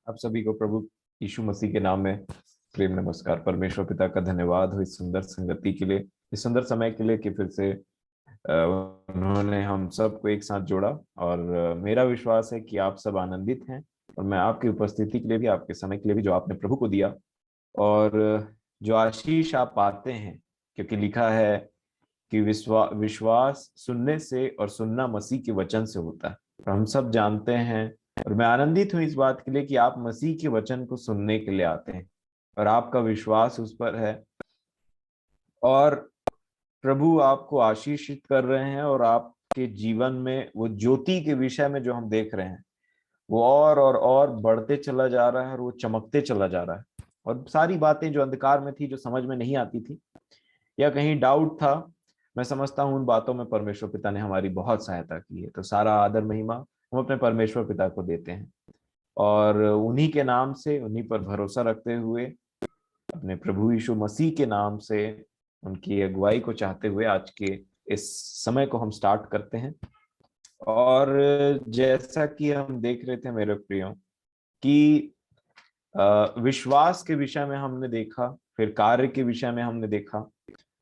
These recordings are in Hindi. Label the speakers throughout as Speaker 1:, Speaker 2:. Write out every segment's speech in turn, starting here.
Speaker 1: आप सभी को प्रभु यीशु मसीह के नाम में प्रेम नमस्कार। परमेश्वर पिता का धन्यवाद हो इस सुंदर संगति के लिए, इस सुंदर समय के लिए कि फिर से उन्होंने हम सबको एक साथ जोड़ा। और मेरा विश्वास है कि आप सब आनंदित हैं, और मैं आपकी उपस्थिति के लिए भी, आपके समय के लिए भी जो आपने प्रभु को दिया, और जो आशीष आप पाते हैं। क्योंकि लिखा है कि विश्वास सुनने से और सुनना मसीह के वचन से होता है। और हम सब जानते हैं, और मैं आनंदित हूं इस बात के लिए कि आप मसीह के वचन को सुनने के लिए आते हैं और आपका विश्वास उस पर है, और प्रभु आपको आशीषित कर रहे हैं। और आपके जीवन में वो ज्योति के विषय में जो हम देख रहे हैं, वो और बढ़ते चला जा रहा है, और वो चमकते चला जा रहा है। और सारी बातें जो अंधकार में थी, जो समझ में नहीं आती थी, या कहीं डाउट था, मैं समझता हूं उन बातों में परमेश्वर पिता ने हमारी बहुत सहायता की है। तो सारा आदर महिमा हम अपने परमेश्वर पिता को देते हैं, और उन्हीं के नाम से, उन्हीं पर भरोसा रखते हुए, अपने प्रभु यीशु मसीह के नाम से उनकी अगुवाई को चाहते हुए आज के इस समय को हम स्टार्ट करते हैं। और जैसा कि हम देख रहे थे मेरे प्रियो, कि विश्वास के विषय में हमने देखा, फिर कार्य के विषय में हमने देखा,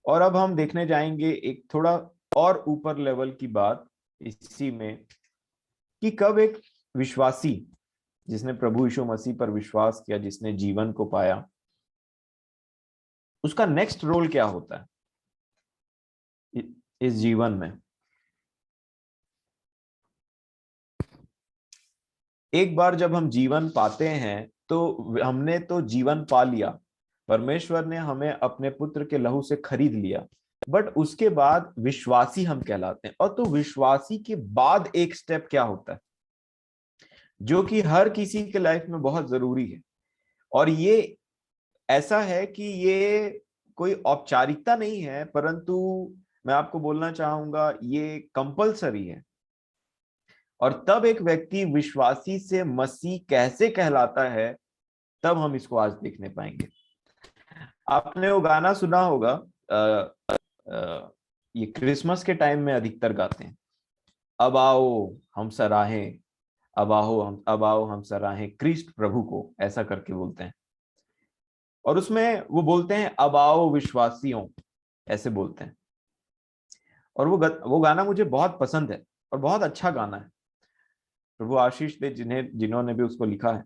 Speaker 1: और अब हम देखने जाएंगे एक थोड़ा और ऊपर लेवल की बात इसी में, कि कब एक विश्वासी जिसने प्रभु यीशु मसीह पर विश्वास किया, जिसने जीवन को पाया, उसका नेक्स्ट रोल क्या होता है इस जीवन में। एक बार जब हम जीवन पाते हैं, तो हमने तो जीवन पा लिया, परमेश्वर ने हमें अपने पुत्र के लहू से खरीद लिया, बट उसके बाद विश्वासी हम कहलाते हैं। और तो विश्वासी के बाद एक स्टेप क्या होता है, जो कि हर किसी के लाइफ में बहुत जरूरी है। और ये ऐसा है कि ये कोई औपचारिकता नहीं है, परंतु मैं आपको बोलना चाहूंगा ये कंपलसरी है। और तब एक व्यक्ति विश्वासी से मसीह कैसे कहलाता है, तब हम इसको आज देखने पाएंगे। आपने वो गाना सुना होगा, ये क्रिसमस के टाइम में अधिकतर गाते हैं, अब आओ हम सराहें, अब आओ हम सराहें क्रिस्ट प्रभु को, ऐसा करके बोलते हैं। और उसमें वो बोलते हैं अब आओ विश्वासियों, ऐसे बोलते हैं। और वो गाना मुझे बहुत पसंद है, और बहुत अच्छा गाना है। प्रभु आशीष दे जिन्होंने भी उसको लिखा है।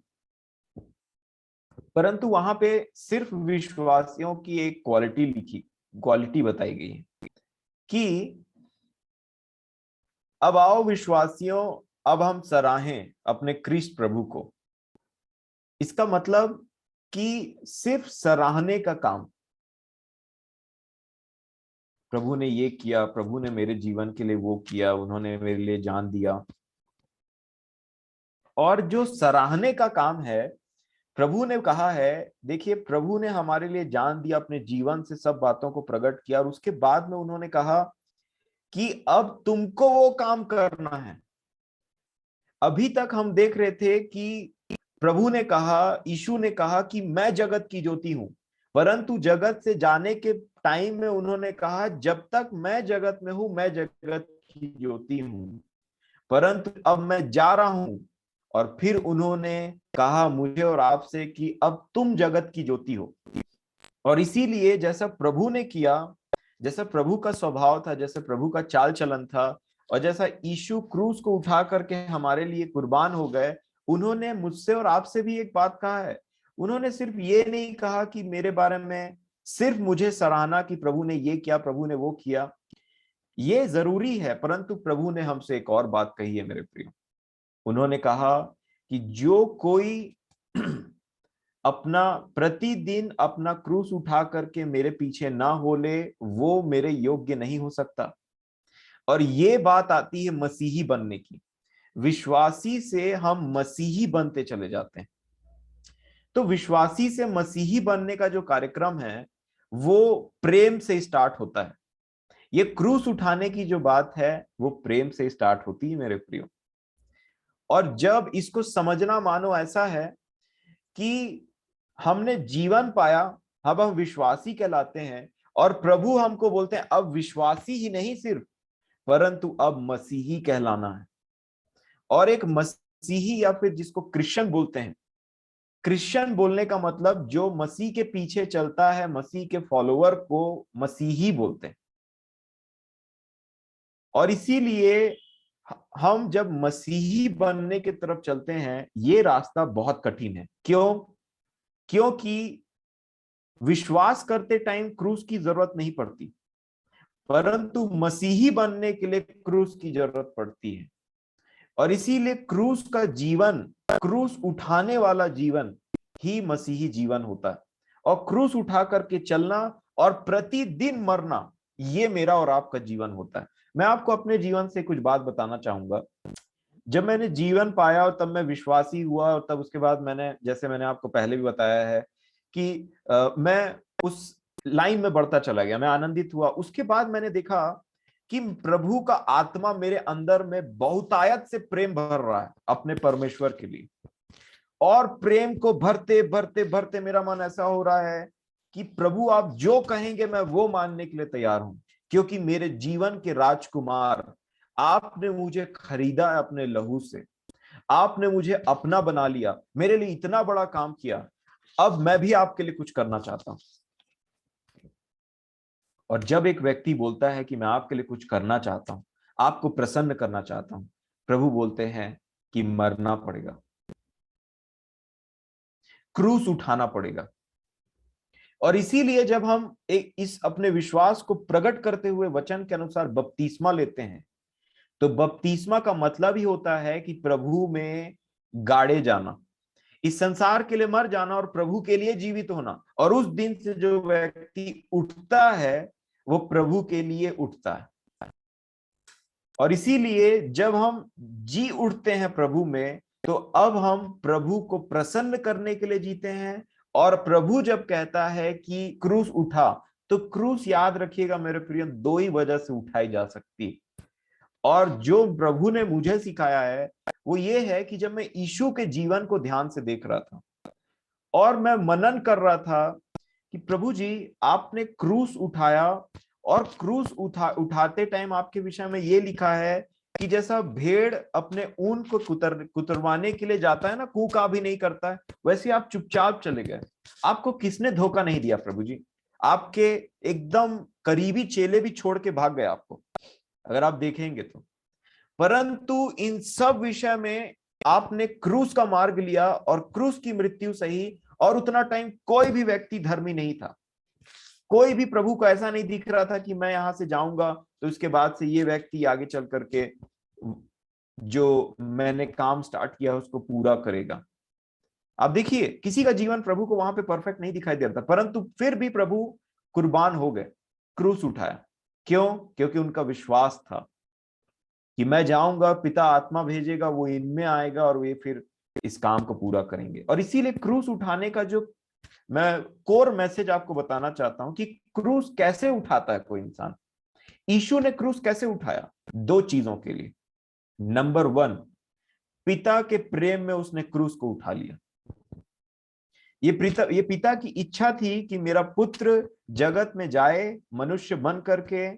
Speaker 1: परंतु वहां पे सिर्फ विश्वासियों की एक क्वालिटी बताई गई है, कि अब आओ विश्वासियों, अब हम सराहें अपने क्रिस्ट प्रभु को। इसका मतलब कि सिर्फ सराहने का काम, प्रभु ने ये किया, प्रभु ने मेरे जीवन के लिए वो किया, उन्होंने मेरे लिए जान दिया। और जो सराहने का काम है, प्रभु ने कहा है, देखिए प्रभु ने हमारे लिए जान दिया, अपने जीवन से सब बातों को प्रकट किया, और उसके बाद में उन्होंने कहा कि अब तुमको वो काम करना है। अभी तक हम देख रहे थे कि प्रभु ने कहा, यीशु ने कहा कि मैं जगत की ज्योति हूं, परंतु जगत से जाने के टाइम में उन्होंने कहा जब तक मैं जगत में हूं, मैं जगत की ज्योति हूं, परंतु अब मैं जा रहा हूं। और फिर उन्होंने कहा मुझे और आपसे कि अब तुम जगत की ज्योति हो। और इसीलिए जैसा प्रभु ने किया, जैसा प्रभु का स्वभाव था, जैसा प्रभु का चाल चलन था, और जैसा यीशु क्रूस को उठा करके हमारे लिए कुर्बान हो गए, उन्होंने मुझसे और आपसे भी एक बात कहा है। उन्होंने सिर्फ ये नहीं कहा कि मेरे बारे में सिर्फ मुझे सराहना कि प्रभु ने ये किया, प्रभु ने वो किया, ये जरूरी है, परंतु प्रभु ने हमसे एक और बात कही है मेरे प्रिय। उन्होंने कहा कि जो कोई अपना प्रतिदिन अपना क्रूस उठा करके मेरे पीछे ना हो ले, वो मेरे योग्य नहीं हो सकता। और ये बात आती है मसीही बनने की। विश्वासी से हम मसीही बनते चले जाते हैं। तो विश्वासी से मसीही बनने का जो कार्यक्रम है, वो प्रेम से स्टार्ट होता है। ये क्रूस उठाने की जो बात है, वो प्रेम से स्टार्ट होती है मेरे प्रियो। और जब इसको समझना मानो ऐसा है कि हमने जीवन पाया, अब हम विश्वासी कहलाते हैं, और प्रभु हमको बोलते हैं अब विश्वासी ही नहीं सिर्फ, परंतु अब मसीही कहलाना है। और एक मसीही, या फिर जिसको क्रिश्चियन बोलते हैं, क्रिश्चियन बोलने का मतलब जो मसीह के पीछे चलता है, मसीह के फॉलोअर को मसीही बोलते हैं। और इसीलिए हम जब मसीही बनने की तरफ चलते हैं, ये रास्ता बहुत कठिन है। क्यों? क्योंकि विश्वास करते टाइम क्रूस की जरूरत नहीं पड़ती, परंतु मसीही बनने के लिए क्रूस की जरूरत पड़ती है। और इसीलिए क्रूस का जीवन, क्रूस उठाने वाला जीवन ही मसीही जीवन होता है। और क्रूस उठा करके चलना और प्रतिदिन मरना, ये मेरा और आपका जीवन होता है। मैं आपको अपने जीवन से कुछ बात बताना चाहूंगा। जब मैंने जीवन पाया और तब मैं विश्वासी हुआ, और तब उसके बाद मैंने, जैसे मैंने आपको पहले भी बताया है कि मैं उस लाइन में बढ़ता चला गया, मैं आनंदित हुआ। उसके बाद मैंने देखा कि प्रभु का आत्मा मेरे अंदर में बहुतायत से प्रेम भर रहा है अपने परमेश्वर के लिए। और प्रेम को भरते भरते भरते मेरा मन ऐसा हो रहा है कि प्रभु आप जो कहेंगे मैं वो मानने के लिए तैयार हूं, क्योंकि मेरे जीवन के राजकुमार, आपने मुझे खरीदा है अपने लहू से, आपने मुझे अपना बना लिया, मेरे लिए इतना बड़ा काम किया, अब मैं भी आपके लिए कुछ करना चाहता हूं। और जब एक व्यक्ति बोलता है कि मैं आपके लिए कुछ करना चाहता हूं, आपको प्रसन्न करना चाहता हूं, प्रभु बोलते हैं कि मरना पड़ेगा, क्रूस उठाना पड़ेगा। और इसीलिए जब हम इस अपने विश्वास को प्रकट करते हुए वचन के अनुसार बपतिस्मा लेते हैं, तो बपतिस्मा का मतलब ही होता है कि प्रभु में गाड़े जाना, इस संसार के लिए मर जाना और प्रभु के लिए जीवित होना। और उस दिन से जो व्यक्ति उठता है वो प्रभु के लिए उठता है। और इसीलिए जब हम जी उठते हैं प्रभु में, तो अब हम प्रभु को प्रसन्न करने के लिए जीते हैं। और प्रभु जब कहता है कि क्रूस उठा, तो क्रूस, याद रखिएगा मेरे प्रिय, दो ही वजह से उठाई जा सकती। और जो प्रभु ने मुझे सिखाया है वो ये है कि जब मैं यीशु के जीवन को ध्यान से देख रहा था और मैं मनन कर रहा था कि प्रभु जी आपने क्रूस उठाया, और क्रूस उठाते टाइम आपके विषय में ये लिखा है कि जैसा भेड़ अपने ऊन को कुतरवाने के लिए जाता है ना, कूका भी नहीं करता है, वैसे आप चुपचाप चले गए। आपको किसने धोखा नहीं दिया प्रभु जी? आपके एकदम करीबी चेले भी छोड़ के भाग गए आपको, अगर आप देखेंगे तो। परंतु इन सब विषय में आपने क्रूस का मार्ग लिया और क्रूस की मृत्यु सही। और उतना टाइम कोई भी व्यक्ति धर्मी नहीं था, कोई भी प्रभु को ऐसा नहीं दिख रहा था कि मैं यहां से जाऊंगा तो उसके बाद से ये व्यक्ति आगे चल करके जो मैंने काम स्टार्ट किया उसको पूरा करेगा। आप देखिए किसी का जीवन प्रभु को वहां पे परफेक्ट नहीं दिखाई दे रहा था, परंतु फिर भी प्रभु कुर्बान हो गए, क्रूस उठाया। क्यों? क्योंकि उनका विश्वास था कि मैं जाऊंगा, पिता आत्मा भेजेगा, वो इनमें आएगा और वे फिर इस काम को पूरा करेंगे। और इसीलिए क्रूस उठाने का जो मैं कोर मैसेज आपको बताना चाहता हूं कि क्रूस कैसे उठाता है कोई इंसान। यीशु ने क्रूस कैसे उठाया? दो चीजों के लिए। नंबर वन, पिता के प्रेम में उसने क्रूस को उठा लिया। ये पिता की इच्छा थी कि मेरा पुत्र जगत में जाए मनुष्य बन करके,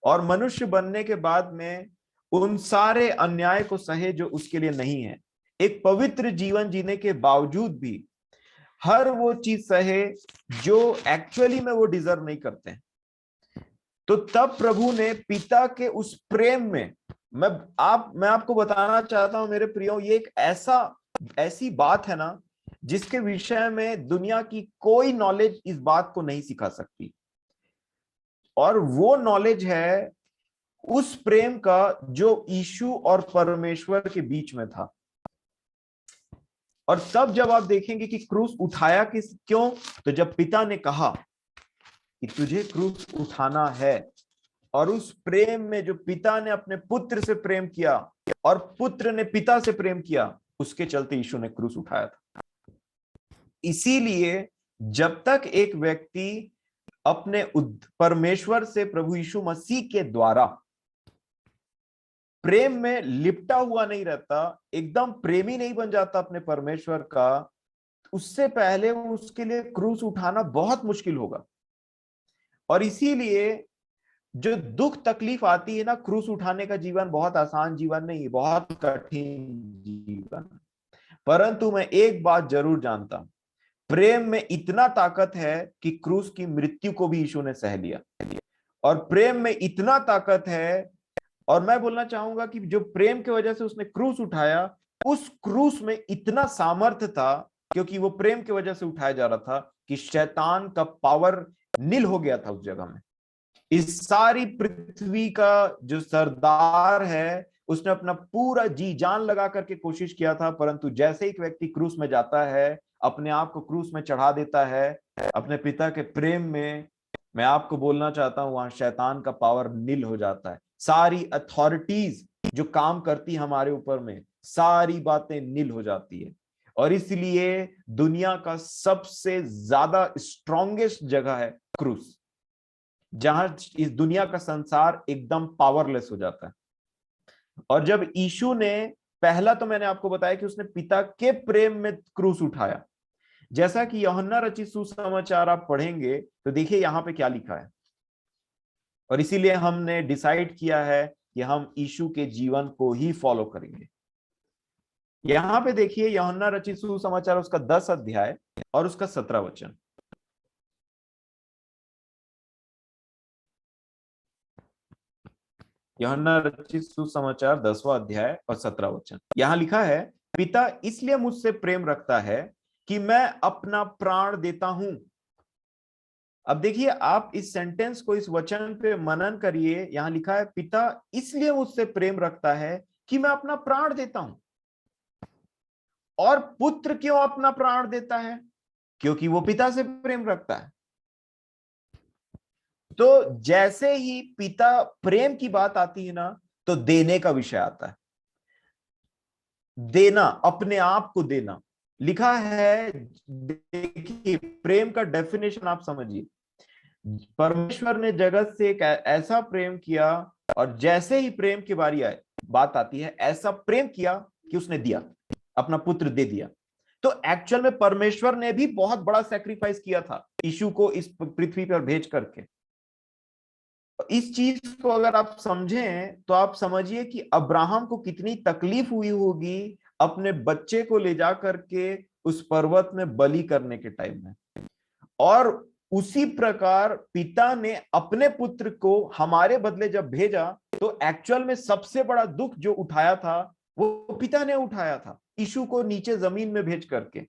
Speaker 1: और मनुष्य बनने के बाद में उन सारे अन्याय को सहे जो उसके लिए नहीं है, एक पवित्र जीवन जीने के बावजूद भी हर वो चीज सहे जो एक्चुअली में वो डिजर्व नहीं करते हैं। तो तब प्रभु ने पिता के उस प्रेम में, मैं आपको बताना चाहता हूं मेरे प्रियो, ये एक ऐसी बात है ना जिसके विषय में दुनिया की कोई नॉलेज इस बात को नहीं सिखा सकती। और वो नॉलेज है उस प्रेम का जो यीशु और परमेश्वर के बीच में था। और तब जब आप देखेंगे कि क्रूस उठाया क्यों, तो जब पिता ने कहा कि तुझे क्रूस उठाना है, और उस प्रेम में जो पिता ने अपने पुत्र से प्रेम किया और पुत्र ने पिता से प्रेम किया, उसके चलते यीशु ने क्रूस उठाया था। इसीलिए जब तक एक व्यक्ति अपने परमेश्वर से, प्रभु यीशु मसीह के द्वारा प्रेम में लिपटा हुआ नहीं रहता, एकदम प्रेमी नहीं बन जाता अपने परमेश्वर का, उससे पहले उसके लिए क्रूस उठाना बहुत मुश्किल होगा। और इसीलिए जो दुख तकलीफ आती है ना, क्रूस उठाने का जीवन बहुत आसान जीवन नहीं, बहुत कठिन जीवन। परंतु मैं एक बात जरूर जानता हूं, प्रेम में इतना ताकत है कि क्रूस की मृत्यु को भी यीशु ने सह लिया। और प्रेम में इतना ताकत है, और मैं बोलना चाहूंगा कि जो प्रेम की वजह से उसने क्रूस उठाया, उस क्रूस में इतना सामर्थ्य था, क्योंकि वो प्रेम की वजह से उठाया जा रहा था, कि शैतान का पावर नील हो गया था उस जगह में। इस सारी पृथ्वी का जो सरदार है, उसने अपना पूरा जी जान लगा करके कोशिश किया था, परंतु जैसे एक व्यक्ति क्रूस में जाता है, अपने आप को क्रूस में चढ़ा देता है अपने पिता के प्रेम में, मैं आपको बोलना चाहता हूं, वहां शैतान का पावर नील हो जाता है। सारी अथॉरिटीज जो काम करती हमारे ऊपर में, सारी बातें नील हो जाती है। और इसलिए दुनिया का सबसे ज्यादा स्ट्रॉन्गेस्ट जगह है क्रूस, जहां इस दुनिया का संसार एकदम पावरलेस हो जाता है। और जब यीशु ने पहला, तो मैंने आपको बताया कि उसने पिता के प्रेम में क्रूस उठाया। जैसा कि यूहन्ना रचित सुसमाचार आप पढ़ेंगे तो देखिए यहां पे क्या लिखा है। और इसीलिए हमने डिसाइड किया है कि हम यीशु के जीवन को ही फॉलो करेंगे। यहां पे देखिए यूहन्ना रचित सुसमाचार उसका 10 अध्याय और उसका 17 वचन। यूहन्ना रचित सुसमाचार 10वां अध्याय और 17 वचन। यहां लिखा है, पिता इसलिए मुझसे प्रेम रखता है कि मैं अपना प्राण देता हूं। अब देखिए आप इस सेंटेंस को, इस वचन पे मनन करिए। यहां लिखा है, पिता इसलिए मुझसे प्रेम रखता है कि मैं अपना प्राण देता हूं। और पुत्र क्यों अपना प्राण देता है? क्योंकि वो पिता से प्रेम रखता है। तो जैसे ही पिता प्रेम की बात आती है ना, तो देने का विषय आता है। देना, अपने आप को देना। लिखा है, देखिए प्रेम का डेफिनेशन आप समझिए। परमेश्वर ने जगत से एक ऐसा प्रेम किया, और जैसे ही प्रेम की बारी आए, बात आती है, ऐसा प्रेम किया कि उसने दिया, अपना पुत्र दे दिया। तो एक्चुअल में परमेश्वर ने भी बहुत बड़ा सैक्रिफाइस किया था यीशु को इस पृथ्वी पर भेज करके। इस चीज को अगर आप समझें तो आप समझिए कि अब्राहम को कितनी तकलीफ हुई होगी अपने बच्चे को ले जा करके उस पर्वत में बलि करने के टाइम में। और उसी प्रकार पिता ने अपने पुत्र को हमारे बदले जब भेजा, तो एक्चुअल में सबसे बड़ा दुख जो उठाया था वो पिता ने उठाया था, यीशु को नीचे जमीन में भेज करके।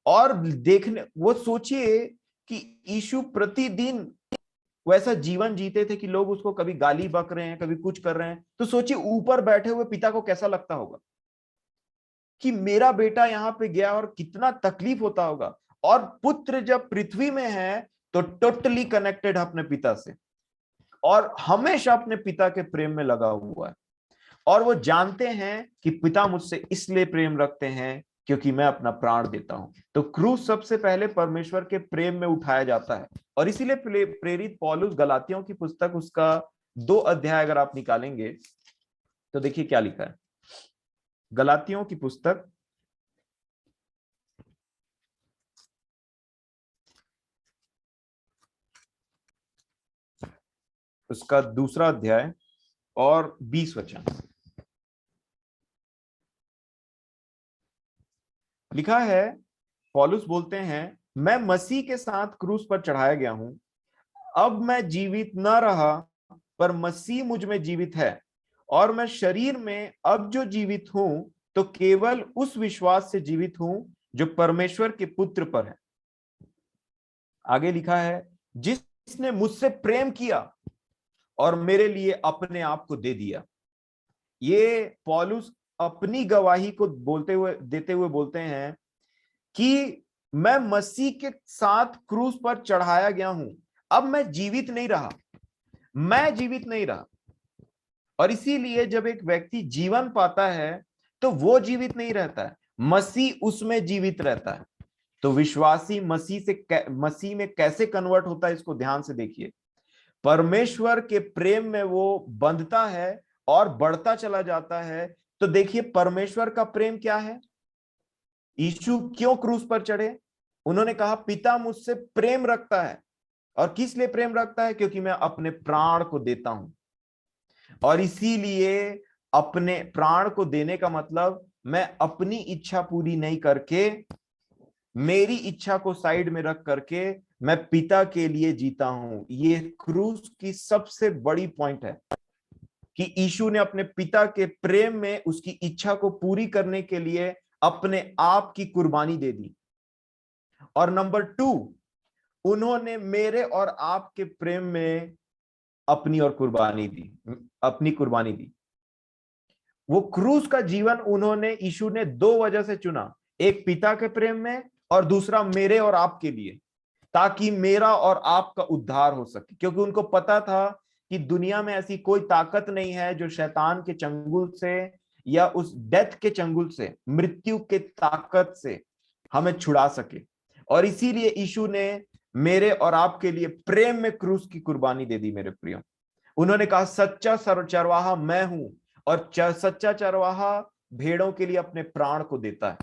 Speaker 1: और देखने, वो सोचिए कि यीशु प्रतिदिन वैसा जीवन जीते थे कि लोग उसको कभी गाली बक रहे हैं, कभी कुछ कर रहे हैं, तो सोचिए ऊपर बैठे हुए पिता को कैसा लगता होगा कि मेरा बेटा यहां पे गया, और कितना तकलीफ होता होगा। और पुत्र जब पृथ्वी में है तो टोटली कनेक्टेड है अपने पिता से, और हमेशा अपने पिता के प्रेम में लगा हुआ है। और वो जानते हैं कि पिता मुझसे इसलिए प्रेम रखते हैं क्योंकि मैं अपना प्राण देता हूं। तो क्रूस सबसे पहले परमेश्वर के प्रेम में उठाया जाता है। और इसीलिए प्रेरित पौलुस गलातियों की पुस्तक, उसका 2 अध्याय अगर आप निकालेंगे तो देखिए क्या लिखा है। गलातियों की पुस्तक उसका 2 अध्याय और 20 वचन लिखा है। पौलुस बोलते हैं, मैं मसीह के साथ क्रूस पर चढ़ाया गया हूं। अब मैं जीवित न रहा, पर मसीह मुझ में जीवित है। और मैं शरीर में अब जो जीवित हूं, तो केवल उस विश्वास से जीवित हूं जो परमेश्वर के पुत्र पर है। आगे लिखा है, जिसने मुझसे प्रेम किया और मेरे लिए अपने आप को दे दिया। ये पौलुस अपनी गवाही को देते हुए बोलते हैं कि मैं मसीह के साथ क्रूस पर चढ़ाया गया हूं। अब मैं जीवित नहीं रहा, मैं जीवित नहीं रहा। और इसीलिए जब एक व्यक्ति जीवन पाता है तो वो जीवित नहीं रहता है, मसीह उसमें जीवित रहता है। तो विश्वासी मसीह में कैसे कन्वर्ट होता है, इसको ध्यान से देखिए। परमेश्वर के प्रेम में वो बंधता है और बढ़ता चला जाता है। तो देखिए परमेश्वर का प्रेम क्या है। यीशु क्यों क्रूस पर चढ़े? उन्होंने कहा, पिता मुझसे प्रेम रखता है। और किस लिए प्रेम रखता है? क्योंकि मैं अपने प्राण को देता हूं। और इसीलिए अपने प्राण को देने का मतलब मैं अपनी इच्छा पूरी नहीं करके, मेरी इच्छा को साइड में रख करके मैं पिता के लिए जीता हूं। ये क्रूस की सबसे बड़ी पॉइंट है कि यीशु ने अपने पिता के प्रेम में उसकी इच्छा को पूरी करने के लिए अपने आप की कुर्बानी दे दी। और नंबर 2, उन्होंने मेरे और आपके प्रेम में अपनी कुर्बानी दी। वो क्रूस का जीवन उन्होंने, यीशु ने 2 वजह से चुना, एक पिता के प्रेम में और दूसरा मेरे और आपके लिए, ताकि मेरा और आपका उद्धार हो सके। क्योंकि उनको पता था कि दुनिया में ऐसी कोई ताकत नहीं है जो शैतान के चंगुल से या उस डेथ के चंगुल से, मृत्यु के ताकत से हमें छुड़ा सके। और इसीलिए यीशु ने मेरे और आपके लिए प्रेम में क्रूस की कुर्बानी दे दी। मेरे प्रियो, उन्होंने कहा सच्चा चरवाहा मैं हूं, और सच्चा चरवाहा भेड़ों के लिए अपने प्राण को देता है।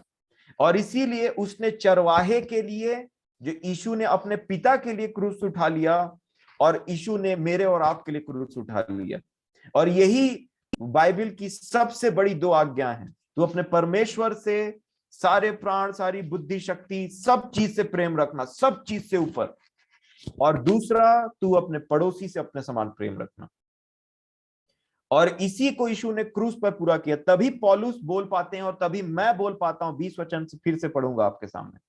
Speaker 1: और इसीलिए उसने चरवाहे के लिए, जो यीशु ने अपने पिता के लिए क्रूस उठा लिया, और यीशु ने मेरे और आपके लिए क्रूस उठा लिया। और यही बाइबल की सबसे बड़ी 2 आज्ञा हैं। तू अपने परमेश्वर से सारे प्राण, सारी बुद्धि, शक्ति, सब चीज से प्रेम रखना, सब चीज से ऊपर। और दूसरा, तू अपने पड़ोसी से अपने समान प्रेम रखना। और इसी को यीशु ने क्रूस पर पूरा किया। तभी पौलुस बोल पाते हैं और तभी मैं बोल पाता हूं। 20 वचन से फिर से पढ़ूंगा आपके सामने।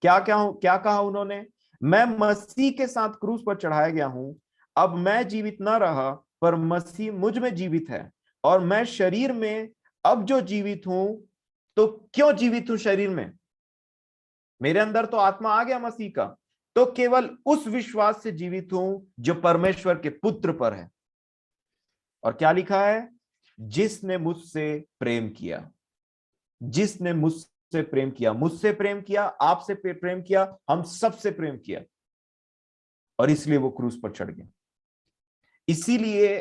Speaker 1: क्या कहा उन्होंने? मैं मसीह के साथ क्रूस पर चढ़ाया गया हूं। अब मैं जीवित ना रहा, पर मसीह मुझ में जीवित है। और मैं शरीर में अब जो जीवित हूं, तो क्यों जीवित हूं शरीर में? मेरे अंदर तो आत्मा आ गया मसीह का, तो केवल उस विश्वास से जीवित हूं जो परमेश्वर के पुत्र पर है। और क्या लिखा है? जिसने मुझसे प्रेम किया, जिसने मुझसे प्रेम किया, मुझसे प्रेम किया, आपसे प्रेम किया, हम सबसे प्रेम किया। और इसलिए वो क्रूस पर चढ़ गया। इसीलिए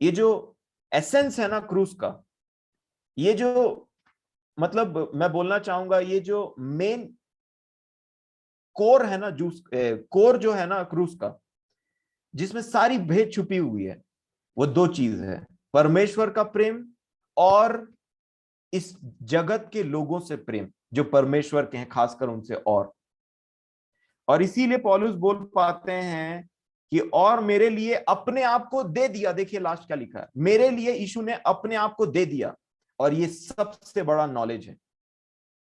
Speaker 1: ये जो एसेंस है ना क्रूस का, ये जो, मतलब मैं बोलना चाहूंगा, ये जो मेन कोर है ना, कोर जो है ना क्रूस का, जिसमें सारी भेद छुपी हुई है, वो 2 चीज है, परमेश्वर का प्रेम और इस जगत के लोगों से प्रेम, जो परमेश्वर के हैं, खासकर उनसे। और इसीलिए पौलुस बोल पाते हैं कि और मेरे लिए अपने आप को दे दिया। देखिए लास्ट क्या लिखा है, मेरे लिए यीशु ने अपने आप को दे दिया। और ये सबसे बड़ा नॉलेज है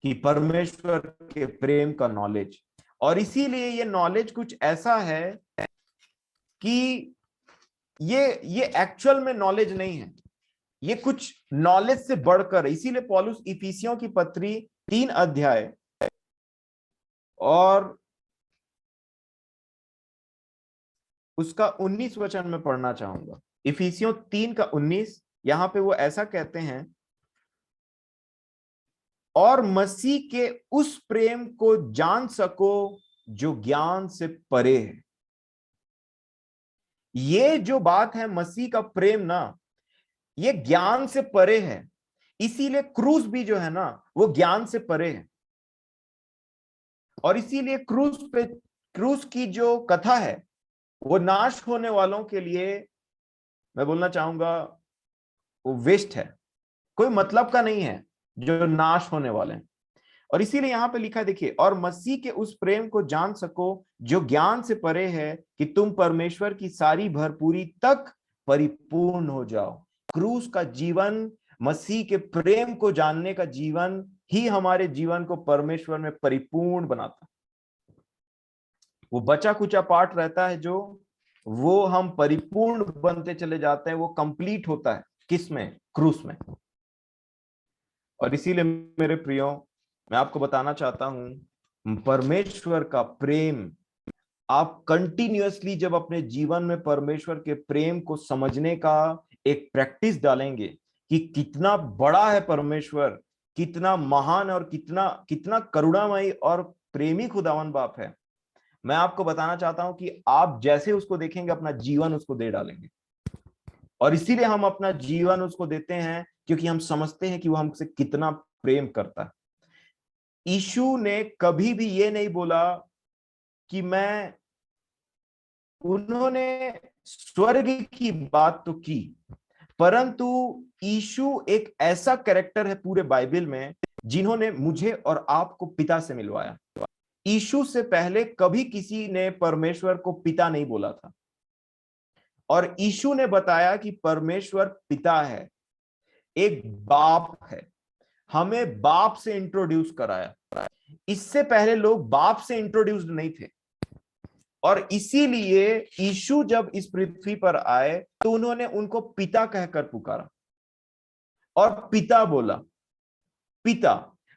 Speaker 1: कि परमेश्वर के प्रेम का नॉलेज। और इसीलिए ये नॉलेज कुछ ऐसा है कि ये एक्चुअल में नॉलेज नहीं है, ये कुछ नॉलेज से बढ़कर। इसीलिए पौलुस इफिसियों की पत्री 3 अध्याय और उसका 19 वचन में पढ़ना चाहूंगा। इफिसियों 3 का 19, यहां पे वो ऐसा कहते हैं, और मसीह के उस प्रेम को जान सको जो ज्ञान से परे है। ये जो बात है मसीह का प्रेम ना, ये ज्ञान से परे है। इसीलिए क्रूस भी जो है ना, वो ज्ञान से परे है। और इसीलिए क्रूस की जो कथा है, वो नाश होने वालों के लिए, मैं बोलना चाहूंगा, वो वेस्ट है, कोई मतलब का नहीं है, जो नाश होने वाले हैं। और इसीलिए यहां पे लिखा है, देखिए, और मसीह के उस प्रेम को जान सको जो ज्ञान से परे है, कि तुम परमेश्वर की सारी भरपूरी तक परिपूर्ण हो जाओ। क्रूस का जीवन, मसीह के प्रेम को जानने का जीवन ही हमारे जीवन को परमेश्वर में परिपूर्ण बनाता है। वो बचा कुचा पार्ट रहता है जो, वो हम परिपूर्ण बनते चले जाते हैं, वो कंप्लीट होता है किसमें? क्रूस में। और इसीलिए मेरे प्रियो, मैं आपको बताना चाहता हूं, परमेश्वर का प्रेम, आप कंटिन्यूअसली जब अपने जीवन में परमेश्वर के प्रेम को समझने का एक प्रैक्टिस डालेंगे कि कितना बड़ा है परमेश्वर, कितना महान और कितना कितना करुणामयी और प्रेमी खुदावन बाप है, मैं आपको बताना चाहता हूं कि आप जैसे उसको देखेंगे, अपना जीवन उसको दे डालेंगे। और इसीलिए हम अपना जीवन उसको देते हैं, क्योंकि हम समझते हैं कि वो हमसे कितना प्रेम करता है। यीशु ने कभी भी ये नहीं बोला कि मैं, उन्होंने स्वर्ग की बात तो की, परंतु यीशु एक ऐसा कैरेक्टर है पूरे बाइबल में जिन्होंने मुझे और आपको पिता से मिलवाया। यीशु से पहले कभी किसी ने परमेश्वर को पिता नहीं बोला था, और यीशु ने बताया कि परमेश्वर पिता है, एक बाप है, हमें बाप से इंट्रोड्यूस कराया। इससे पहले लोग बाप से इंट्रोड्यूस्ड नहीं थे, और इसीलिए यीशु जब इस पृथ्वी पर आए तो उन्होंने उनको पिता कहकर पुकारा और पिता बोला, पिता।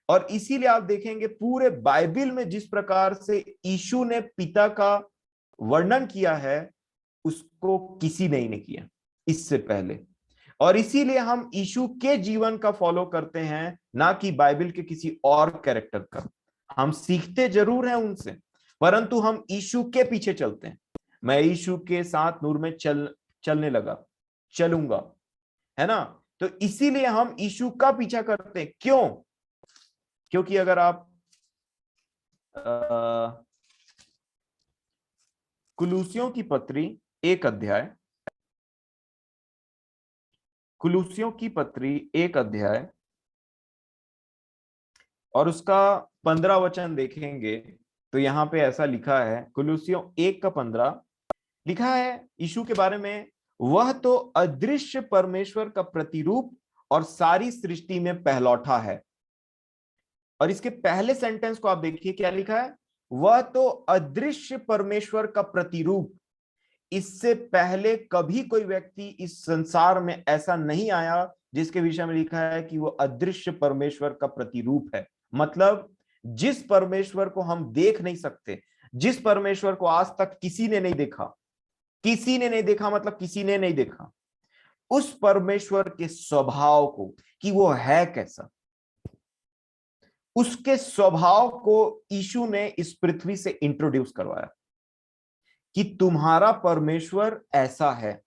Speaker 1: और इसीलिए आप देखेंगे पूरे बाइबल में जिस प्रकार से यीशु ने पिता का वर्णन किया है उसको किसी ने किया इससे पहले। और इसीलिए हम यीशु के जीवन का फॉलो करते हैं, ना कि बाइबल के किसी और कैरेक्टर का। हम सीखते जरूर हैं उनसे, परंतु हम यीशु के पीछे चलते हैं। मैं यीशु के साथ नूर में चलने लगा, चलूंगा, है ना। तो इसीलिए हम यीशु का पीछा करते हैं। क्यों? क्योंकि अगर आप कुलूसियों की पत्री 1 अध्याय, कुलूसियों की पत्री 1 अध्याय और उसका 15 वचन देखेंगे तो यहां पे ऐसा लिखा है, कुलूसियों 1 का 15 लिखा है यीशु के बारे में, वह तो अदृश्य परमेश्वर का प्रतिरूप और सारी सृष्टि में पहलौठा है। और इसके पहले सेंटेंस को आप देखिए क्या लिखा है, वह तो अदृश्य परमेश्वर का प्रतिरूप। इससे पहले कभी कोई व्यक्ति इस संसार में ऐसा नहीं आया जिसके विषय में लिखा है कि वो अदृश्य परमेश्वर का प्रतिरूप है। मतलब जिस परमेश्वर को हम देख नहीं सकते, जिस परमेश्वर को आज तक किसी ने नहीं देखा, किसी ने नहीं देखा मतलब किसी ने नहीं देखा, उस परमेश्वर के स्वभाव को कि वो है कैसा, उसके स्वभाव को यीशु ने इस पृथ्वी से इंट्रोड्यूस करवाया कि तुम्हारा परमेश्वर ऐसा है।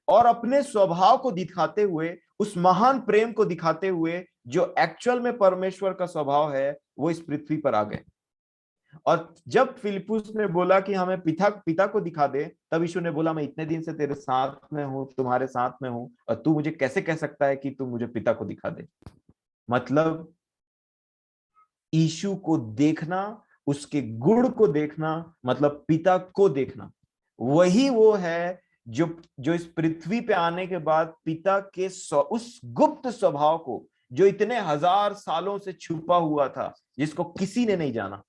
Speaker 1: और अपने स्वभाव को दिखाते हुए, उस महान प्रेम को दिखाते हुए जो एक्चुअल में परमेश्वर का स्वभाव है, वो इस पृथ्वी पर आ गए। और जब फिलिप्पुस ने बोला कि हमें पिता को दिखा दे, तब यीशु ने बोला मैं इतने दिन से तेरे साथ में हूं, तुम्हारे साथ में हूं, और तू मुझे कैसे कह सकता है कि तू मुझे पिता को दिखा दे। मतलब यीशु को देखना, उसके गुण को देखना, मतलब पिता को देखना, वही वो है जो जो इस पृथ्वी पे आने के बाद पिता के उस गुप्त स्वभाव को, जो इतने हजार सालों से छुपा हुआ था, जिसको किसी ने नहीं जाना,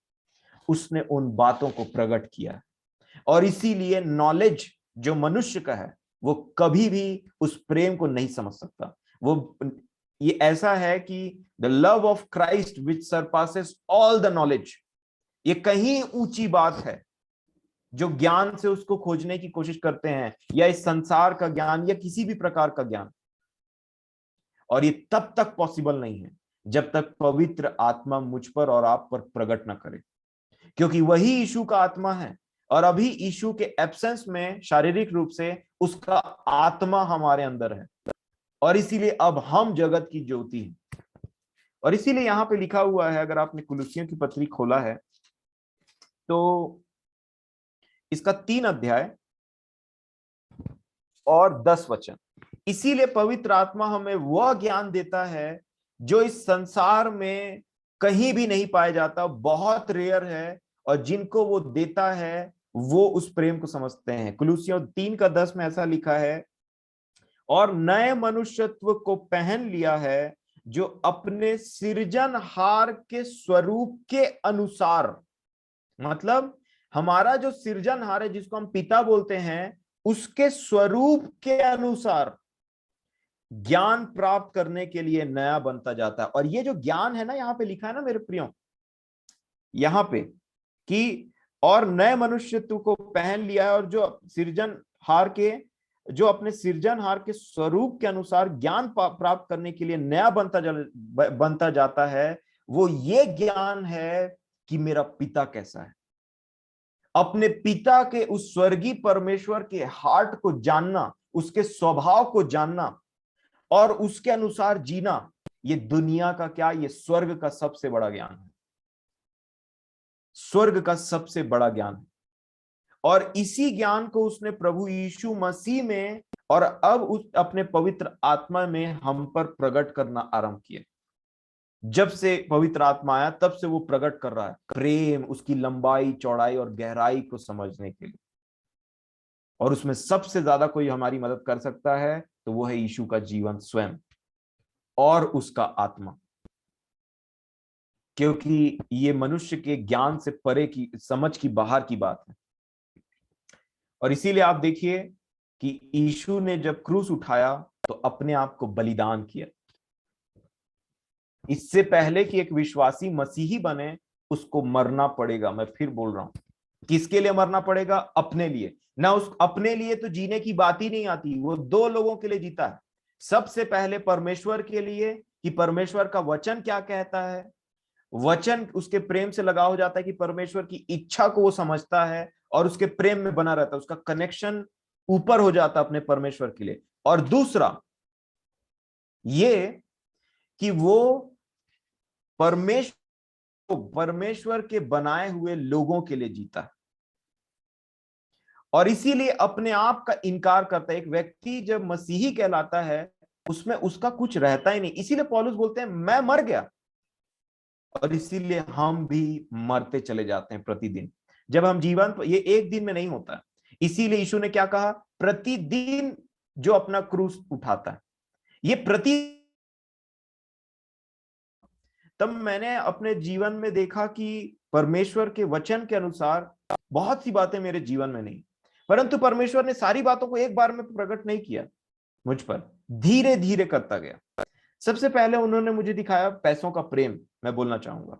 Speaker 1: उसने उन बातों को प्रकट किया। और इसीलिए नॉलेज जो मनुष्य का है वो कभी भी उस प्रेम को नहीं समझ सकता। वो ये ऐसा है कि the love of Christ which surpasses all the knowledge, ये कहीं ऊंची बात है जो ज्ञान से उसको खोजने की कोशिश करते हैं, या इस संसार का ज्ञान या किसी भी प्रकार का ज्ञान। और ये तब तक पॉसिबल नहीं है जब तक पवित्र आत्मा मुझ पर और आप पर प्रकट ना करे, क्योंकि वही यीशु का आत्मा है। और अभी यीशु के एब्सेंस में शारीरिक रूप से उसका आत्मा हमारे अंदर है, और इसीलिए अब हम जगत की ज्योति हैं। और इसीलिए यहां पे लिखा हुआ है, अगर आपने कुलुसियों की पत्री खोला है तो इसका 3 अध्याय और 10 वचन, इसीलिए पवित्र आत्मा हमें वह ज्ञान देता है जो इस संसार में कहीं भी नहीं पाया जाता, बहुत रेयर है, और जिनको वो देता है वो उस प्रेम को समझते हैं। कुलुसियों 3 का 10 में ऐसा लिखा है, और नए मनुष्यत्व को पहन लिया है जो अपने सृजनहार के स्वरूप के अनुसार, मतलब हमारा जो सृजनहार है जिसको हम पिता बोलते हैं, उसके स्वरूप के अनुसार ज्ञान प्राप्त करने के लिए नया बनता जाता है। और ये जो ज्ञान है ना, यहां पे लिखा है ना मेरे प्रियो, यहां पे कि और नए मनुष्यत्व को पहन लिया है, और जो सृजनहार के, जो अपने सृजनहार के स्वरूप के अनुसार ज्ञान प्राप्त करने के लिए नया बनता जाता है, वो ये ज्ञान है कि मेरा पिता कैसा है। अपने पिता के उस स्वर्गीय परमेश्वर के हार्ट को जानना, उसके स्वभाव को जानना और उसके अनुसार जीना, ये दुनिया का क्या, ये स्वर्ग का सबसे बड़ा ज्ञान है, स्वर्ग का सबसे बड़ा ज्ञान है। और इसी ज्ञान को उसने प्रभु यीशु मसीह में और अब उस अपने पवित्र आत्मा में हम पर प्रकट करना आरंभ किया। जब से पवित्र आत्मा आया तब से वो प्रकट कर रहा है प्रेम, उसकी लंबाई, चौड़ाई और गहराई को समझने के लिए। और उसमें सबसे ज्यादा कोई हमारी मदद कर सकता है तो वो है यीशु का जीवन स्वयं और उसका आत्मा, क्योंकि ये मनुष्य के ज्ञान से परे की, समझ की बाहर की बात है। और इसीलिए आप देखिए कि यीशु ने जब क्रूस उठाया तो अपने आप को बलिदान किया। इससे पहले कि एक विश्वासी मसीही बने, उसको मरना पड़ेगा। मैं फिर बोल रहा हूं, किसके लिए मरना पड़ेगा? अपने लिए। ना उस अपने लिए तो जीने की बात ही नहीं आती। वो दो लोगों के लिए जीता है। सबसे पहले परमेश्वर के लिए, कि परमेश्वर का वचन क्या कहता है। वचन उसके प्रेम से लगा हो जाता है कि परमेश्वर की इच्छा को वो समझता है और उसके प्रेम में बना रहता है, उसका कनेक्शन ऊपर हो जाता है अपने परमेश्वर के लिए। और दूसरा ये कि वो परमेश्वर के बनाए हुए लोगों के लिए जीता है और इसीलिए अपने आप का इनकार करता है। एक व्यक्ति जब मसीही कहलाता है उसमें उसका कुछ रहता ही नहीं। इसीलिए पौलुस बोलते हैं मैं मर गया। और इसीलिए हम भी मरते चले जाते हैं प्रतिदिन। जब हम जीवन, ये एक दिन में नहीं होता। इसीलिए यीशु ने क्या कहा? प्रतिदिन जो अपना क्रूस उठाता है, ये प्रति तब मैंने अपने जीवन में देखा कि परमेश्वर के वचन के अनुसार बहुत सी बातें मेरे जीवन में नहीं, परंतु परमेश्वर ने सारी बातों को एक बार में प्रकट नहीं किया मुझ पर, धीरे धीरे करता गया। सबसे पहले उन्होंने मुझे दिखाया पैसों का प्रेम, मैं बोलना चाहूंगा।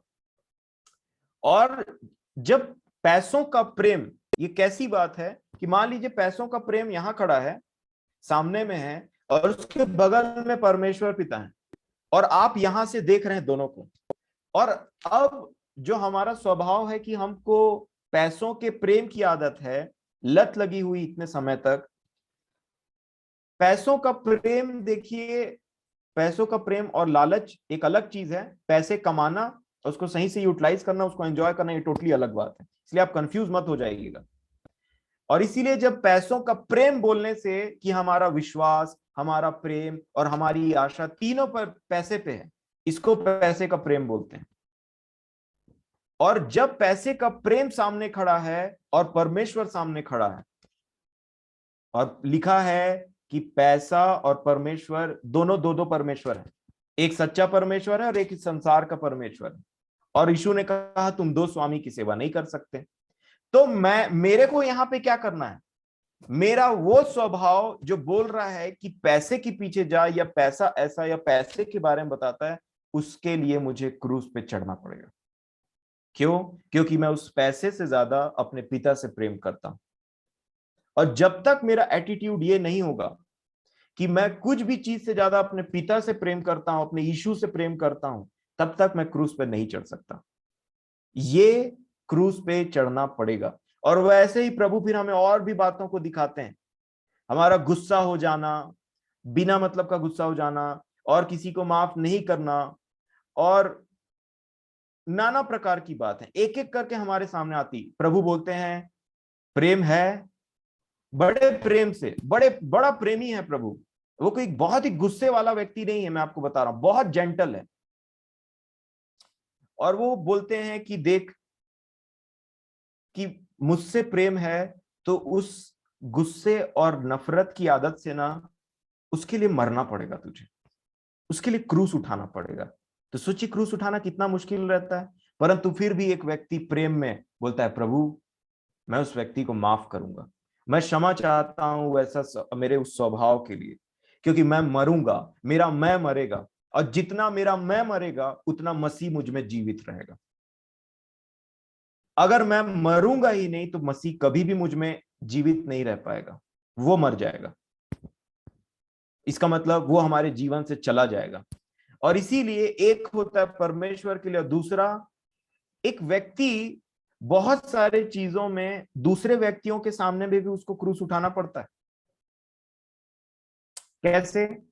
Speaker 1: और जब पैसों का प्रेम, ये कैसी बात है कि मान लीजिए पैसों का प्रेम यहां खड़ा है, सामने में है, और उसके बगल में परमेश्वर पिता है, और आप यहां से देख रहे हैं दोनों को। और अब जो हमारा स्वभाव है कि हमको पैसों के प्रेम की आदत है, लत लगी हुई इतने समय तक। पैसों का प्रेम देखिए, पैसों का प्रेम और लालच एक अलग चीज है। पैसे कमाना, उसको सही से यूटिलाइज करना, उसको एंजॉय करना, ये टोटली अलग बात है। इसलिए आप कंफ्यूज मत हो जाइएगा। और इसीलिए जब पैसों का प्रेम बोलने से कि हमारा विश्वास, हमारा प्रेम और हमारी आशा तीनों पर पैसे पे है, इसको पैसे का प्रेम बोलते हैं। और जब पैसे का प्रेम सामने खड़ा है और परमेश्वर सामने खड़ा है, और लिखा है कि पैसा और परमेश्वर दोनों दो दो परमेश्वर है, एक सच्चा परमेश्वर है और एक इस संसार का परमेश्वर है। और यीशु ने कहा तुम दो स्वामी की सेवा नहीं कर सकते। तो मेरे को यहां पे क्या करना है? मेरा वो स्वभाव जो बोल रहा है कि पैसे के पीछे जा, या पैसा ऐसा, या पैसे के बारे में बताता है, उसके लिए मुझे क्रूस पे चढ़ना पड़ेगा। क्यों? क्योंकि मैं उस पैसे से ज्यादा अपने पिता से प्रेम करता हूं। और जब तक मेरा एटीट्यूड ये नहीं होगा कि मैं कुछ भी चीज से ज्यादा अपने पिता से प्रेम करता हूं, अपने यीशु से प्रेम करता हूं, तब तक मैं क्रूस पे नहीं चढ़ सकता। ये क्रूस पे चढ़ना पड़ेगा। और वैसे ही प्रभु फिर हमें और भी बातों को दिखाते हैं। हमारा गुस्सा हो जाना, बिना मतलब का गुस्सा हो जाना, और किसी को माफ नहीं करना, और नाना प्रकार की बात है एक एक करके हमारे सामने आती। प्रभु बोलते हैं प्रेम है, बड़े प्रेम से, बड़ा प्रेमी है प्रभु। वो कोई बहुत ही गुस्से वाला व्यक्ति नहीं है, मैं आपको बता रहा हूं, बहुत जेंटल है। और वो बोलते हैं कि देख कि मुझसे प्रेम है तो उस गुस्से और नफरत की आदत से ना, उसके लिए मरना पड़ेगा तुझे, उसके लिए क्रूस उठाना पड़ेगा। तो सोचिए क्रूस उठाना कितना मुश्किल रहता है, परंतु फिर भी एक व्यक्ति प्रेम में बोलता है प्रभु मैं उस व्यक्ति को माफ करूंगा, मैं क्षमा चाहता हूं वैसा मेरे उस स्वभाव के लिए, क्योंकि मैं मरूंगा, मेरा मैं मरेगा, और जितना मेरा मैं मरेगा उतना मसीह मुझ में जीवित रहेगा। अगर मैं मरूंगा ही नहीं तो मसीह कभी भी मुझ में जीवित नहीं रह पाएगा, वो मर जाएगा। इसका मतलब वो हमारे जीवन से चला जाएगा। और इसीलिए एक होता है परमेश्वर के लिए, दूसरा एक व्यक्ति बहुत सारे चीजों में दूसरे व्यक्तियों के सामने भी उसको क्रूस उठाना पड़ता है। कैसे?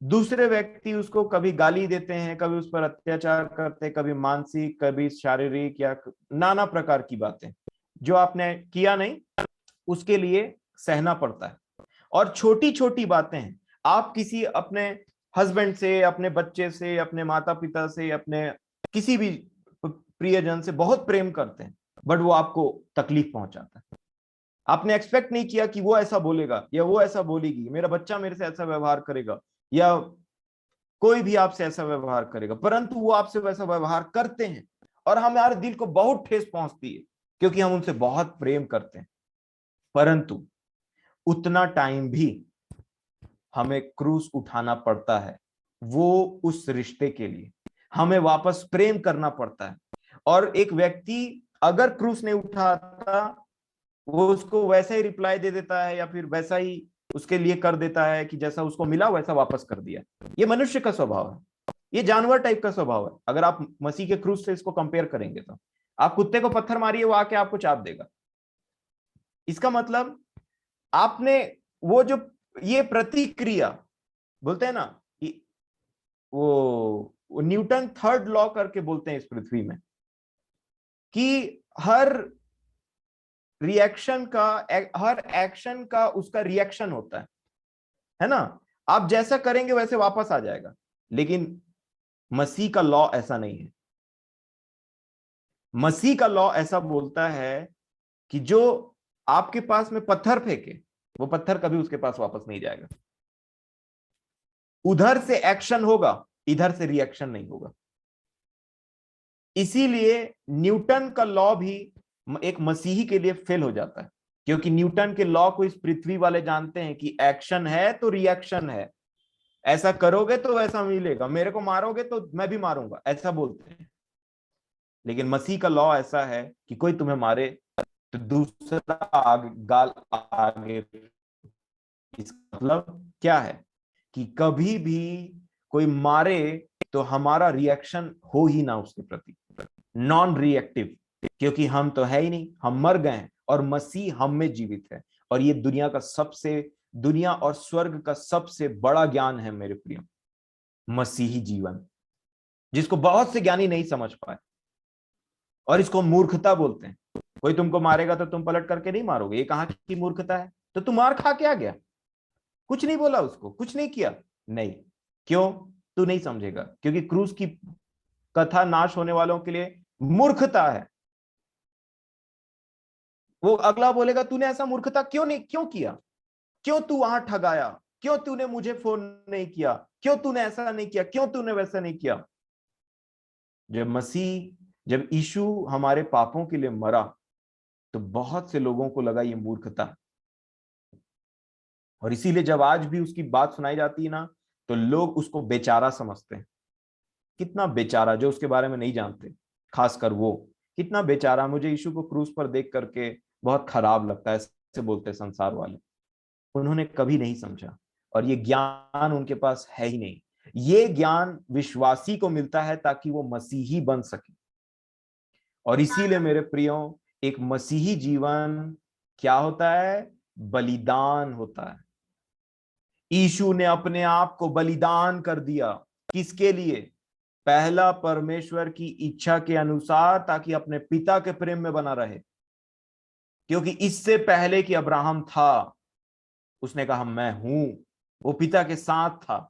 Speaker 1: दूसरे व्यक्ति उसको कभी गाली देते हैं, कभी उस पर अत्याचार करते हैं, कभी मानसिक, कभी शारीरिक, या नाना प्रकार की बातें जो आपने किया नहीं उसके लिए सहना पड़ता है। और छोटी छोटी बातें हैं। आप किसी अपने हस्बैंड से, अपने बच्चे से, अपने माता पिता से, अपने किसी भी प्रियजन से बहुत प्रेम करते हैं, बट वो आपको तकलीफ पहुंचाता है। आपने एक्सपेक्ट नहीं किया कि वो ऐसा बोलेगा या वो ऐसा बोलेगी, मेरा बच्चा मेरे से ऐसा व्यवहार करेगा या कोई भी आपसे ऐसा व्यवहार करेगा, परंतु वो आपसे वैसा व्यवहार करते हैं और हमारे दिल को बहुत ठेस पहुंचती है क्योंकि हम उनसे बहुत प्रेम करते हैं। परंतु उतना टाइम भी हमें क्रूस उठाना पड़ता है, वो उस रिश्ते के लिए हमें वापस प्रेम करना पड़ता है। और एक व्यक्ति अगर क्रूस नहीं उठाता, वो उसको वैसा ही रिप्लाई दे देता है या फिर वैसा ही उसके लिए कर देता है कि जैसा उसको मिला वैसा वापस कर दिया। ये मनुष्य का स्वभाव है, ये जानवर टाइप का स्वभाव है। अगर आप मसीह के क्रूस से इसको कंपेयर करेंगे तो आप कुत्ते को पत्थर मारिए, वो आके आपको चाप देगा। इसका मतलब आपने वो जो ये प्रतिक्रिया बोलते हैं ना, वो न्यूटन थर्ड लॉ करके बोलते हैं इस पृथ्वी में, कि हर रिएक्शन का, हर एक्शन का उसका रिएक्शन होता है ना। आप जैसा करेंगे वैसे वापस आ जाएगा। लेकिन मसीह का लॉ ऐसा नहीं है। मसीह का लॉ ऐसा बोलता है कि जो आपके पास में पत्थर फेंके, वो पत्थर कभी उसके पास वापस नहीं जाएगा। उधर से एक्शन होगा, इधर से रिएक्शन नहीं होगा। इसीलिए न्यूटन का लॉ भी एक मसीही के लिए फेल हो जाता है, क्योंकि न्यूटन के लॉ को इस पृथ्वी वाले जानते हैं कि एक्शन है तो रिएक्शन है, ऐसा करोगे तो वैसा मिलेगा, मेरे को मारोगे तो मैं भी मारूंगा, ऐसा बोलते हैं। लेकिन मसीह का लॉ ऐसा है कि कोई तुम्हें मारे तो दूसरा गाल आगे। इसका मतलब क्या है कि कभी भी कोई मारे तो हमारा रिएक्शन हो ही ना उसके प्रति, नॉन रिएक्टिव, क्योंकि हम तो है ही नहीं, हम मर गए हैं और मसीह हम में जीवित है। और ये दुनिया और स्वर्ग का सबसे बड़ा ज्ञान है मेरे प्रिय, मसीही जीवन, जिसको बहुत से ज्ञानी नहीं समझ पाए और इसको मूर्खता बोलते हैं। कोई तुमको मारेगा तो तुम पलट करके नहीं मारोगे, ये कहां की मूर्खता है? तो तुम मार खा के आ गया, कुछ नहीं बोला उसको, कुछ नहीं किया, नहीं। क्यों? तू नहीं समझेगा, क्योंकि क्रूस की कथा नाश होने वालों के लिए मूर्खता है। वो अगला बोलेगा तूने ऐसा मूर्खता क्यों किया, क्यों तू वहां ठगाया, क्यों तूने मुझे फोन नहीं किया, क्यों तूने ऐसा नहीं किया, क्यों तूने वैसा नहीं किया। जब यीशु हमारे पापों के लिए मरा तो बहुत से लोगों को लगा ये मूर्खता, और इसीलिए जब आज भी उसकी बात सुनाई जाती है ना, तो लोग उसको बेचारा समझते हैं। कितना बेचारा, जो उसके बारे में नहीं जानते, खासकर वो, कितना बेचारा। मुझे यीशु को क्रूस पर देख करके बहुत खराब लगता है, ऐसे बोलते हैं संसार वाले। उन्होंने कभी नहीं समझा, और ये ज्ञान उनके पास है ही नहीं। ये ज्ञान विश्वासी को मिलता है ताकि वो मसीही बन सके। और इसीलिए मेरे प्रियो, एक मसीही जीवन क्या होता है? बलिदान होता है। यीशु ने अपने आप को बलिदान कर दिया। किसके लिए? पहला, परमेश्वर की इच्छा के अनुसार, ताकि अपने पिता के प्रेम में बना रहे। क्योंकि इससे पहले कि अब्राहम था, उसने कहा मैं हूं, वो पिता के साथ था।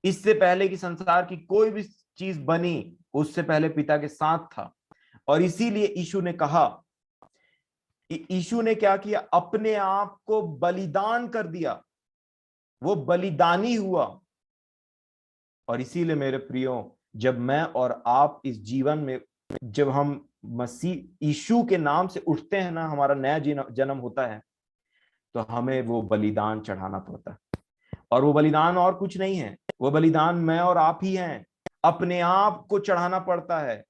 Speaker 1: इससे पहले कि संसार की कोई भी चीज बनी, उससे पहले पिता के साथ था। और इसीलिए यीशु ने कहा, यीशु ने क्या किया? अपने आप को बलिदान कर दिया, वो बलिदानी हुआ। और इसीलिए मेरे प्रियो, जब मैं और आप इस जीवन में, जब हम मसीह यीशु के नाम से उठते हैं ना, हमारा नया जन्म होता है, तो हमें वो बलिदान चढ़ाना पड़ता है। और वो बलिदान और कुछ नहीं है, वो बलिदान मैं और आप ही हैं। अपने आप को चढ़ाना पड़ता है,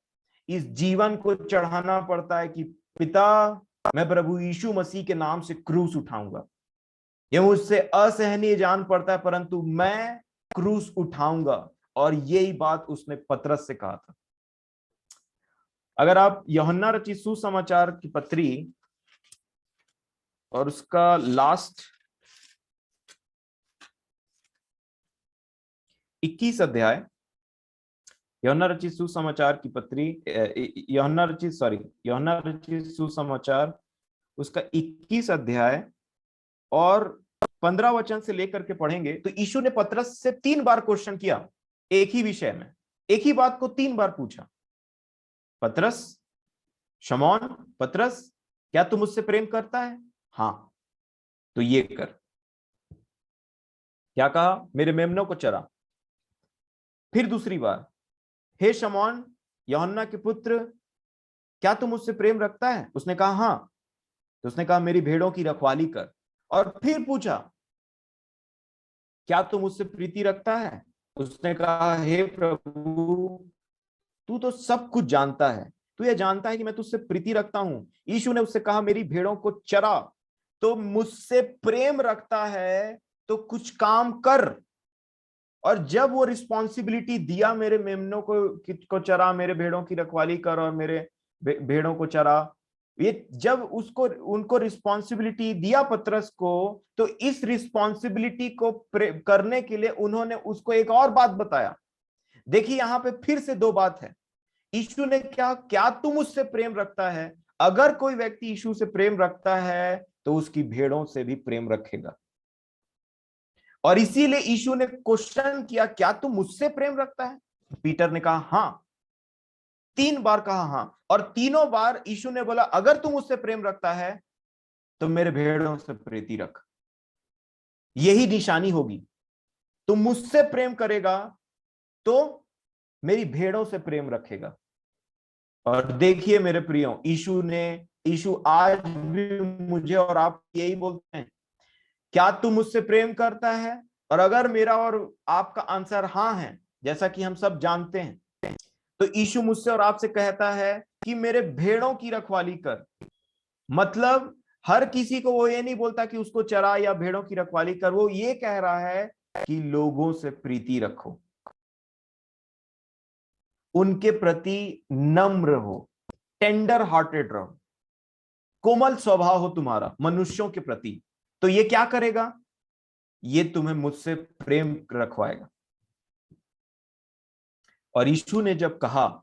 Speaker 1: इस जीवन को चढ़ाना पड़ता है कि पिता, मैं प्रभु यीशु मसीह के नाम से क्रूस उठाऊंगा। ये मुझसे असहनीय जान पड़ता है, परंतु मैं क्रूस उठाऊंगा। और यही बात उसने पतरस से कहा था। अगर आप यूहन्ना रचित सुसमाचार की पत्री और उसका लास्ट 21 अध्याय, यूहन्ना रचित सुसमाचार की पत्री, यूहन्ना रचित सुसमाचार उसका 21 अध्याय और 15 वचन से लेकर के पढ़ेंगे तो यीशु ने पतरस से 3 बार क्वेश्चन किया, एक ही विषय में, एक ही बात को 3 बार पूछा। पतरस, शमौन पतरस, क्या तू मुझसे प्रेम करता है? हाँ, तो ये कर। क्या कहा? मेरे मेमनों को चरा। फिर दूसरी बार, हे शमौन यूहन्ना के पुत्र, क्या तू मुझसे प्रेम रखता है? उसने कहा हाँ। तो उसने कहा मेरी भेड़ों की रखवाली कर। और फिर पूछा, क्या तू मुझसे प्रीति रखता है? उसने कहा हे प्रभु, तू तो सब कुछ जानता है, तू ये जानता है कि मैं तुझसे प्रीति रखता हूं। यीशु ने उससे कहा मेरी भेड़ों को चरा। तो मुझसे प्रेम रखता है तो कुछ काम कर। और जब वो रिस्पॉन्सिबिलिटी दिया, मेरे मेमनों को चरा, मेरे भेड़ों की रखवाली कर और मेरे भेड़ों को चरा, ये जब उसको उनको रिस्पॉन्सिबिलिटी दिया पतरस को, तो इस रिस्पॉन्सिबिलिटी को करने के लिए उन्होंने उसको एक और बात बताया। देखिए यहां पे फिर से 2 बात है। यीशु ने क्या तू मुझसे प्रेम रखता है? अगर कोई व्यक्ति यीशु से प्रेम रखता है तो उसकी भेड़ों से भी प्रेम रखेगा। और इसीलिए यीशु ने क्वेश्चन किया, क्या तू मुझसे प्रेम रखता है? पीटर ने कहा हां। 3 बार कहा हां, और तीनों बार यीशु ने बोला अगर तू मुझसे प्रेम रखता है तो मेरे भेड़ों से प्रीति रख। यही निशानी होगी, तू मुझसे प्रेम करेगा तो मेरी भेड़ों से प्रेम रखेगा। और देखिए मेरे प्रियो, यीशु आज भी मुझे और आप यही बोलते हैं, क्या तू मुझसे प्रेम करता है? और अगर मेरा और आपका आंसर हां है, जैसा कि हम सब जानते हैं, तो यीशु मुझसे और आपसे कहता है कि मेरे भेड़ों की रखवाली कर। मतलब हर किसी को वो ये नहीं बोलता कि उसको चरा या भेड़ों की रखवाली कर, वो ये कह रहा है कि लोगों से प्रीति रखो, उनके प्रति नम्र हो, टेंडर हार्टेड रहो, कोमल स्वभाव हो तुम्हारा मनुष्यों के प्रति। तो ये क्या करेगा? ये तुम्हें मुझसे प्रेम रखवाएगा। और यीशु ने जब कहा,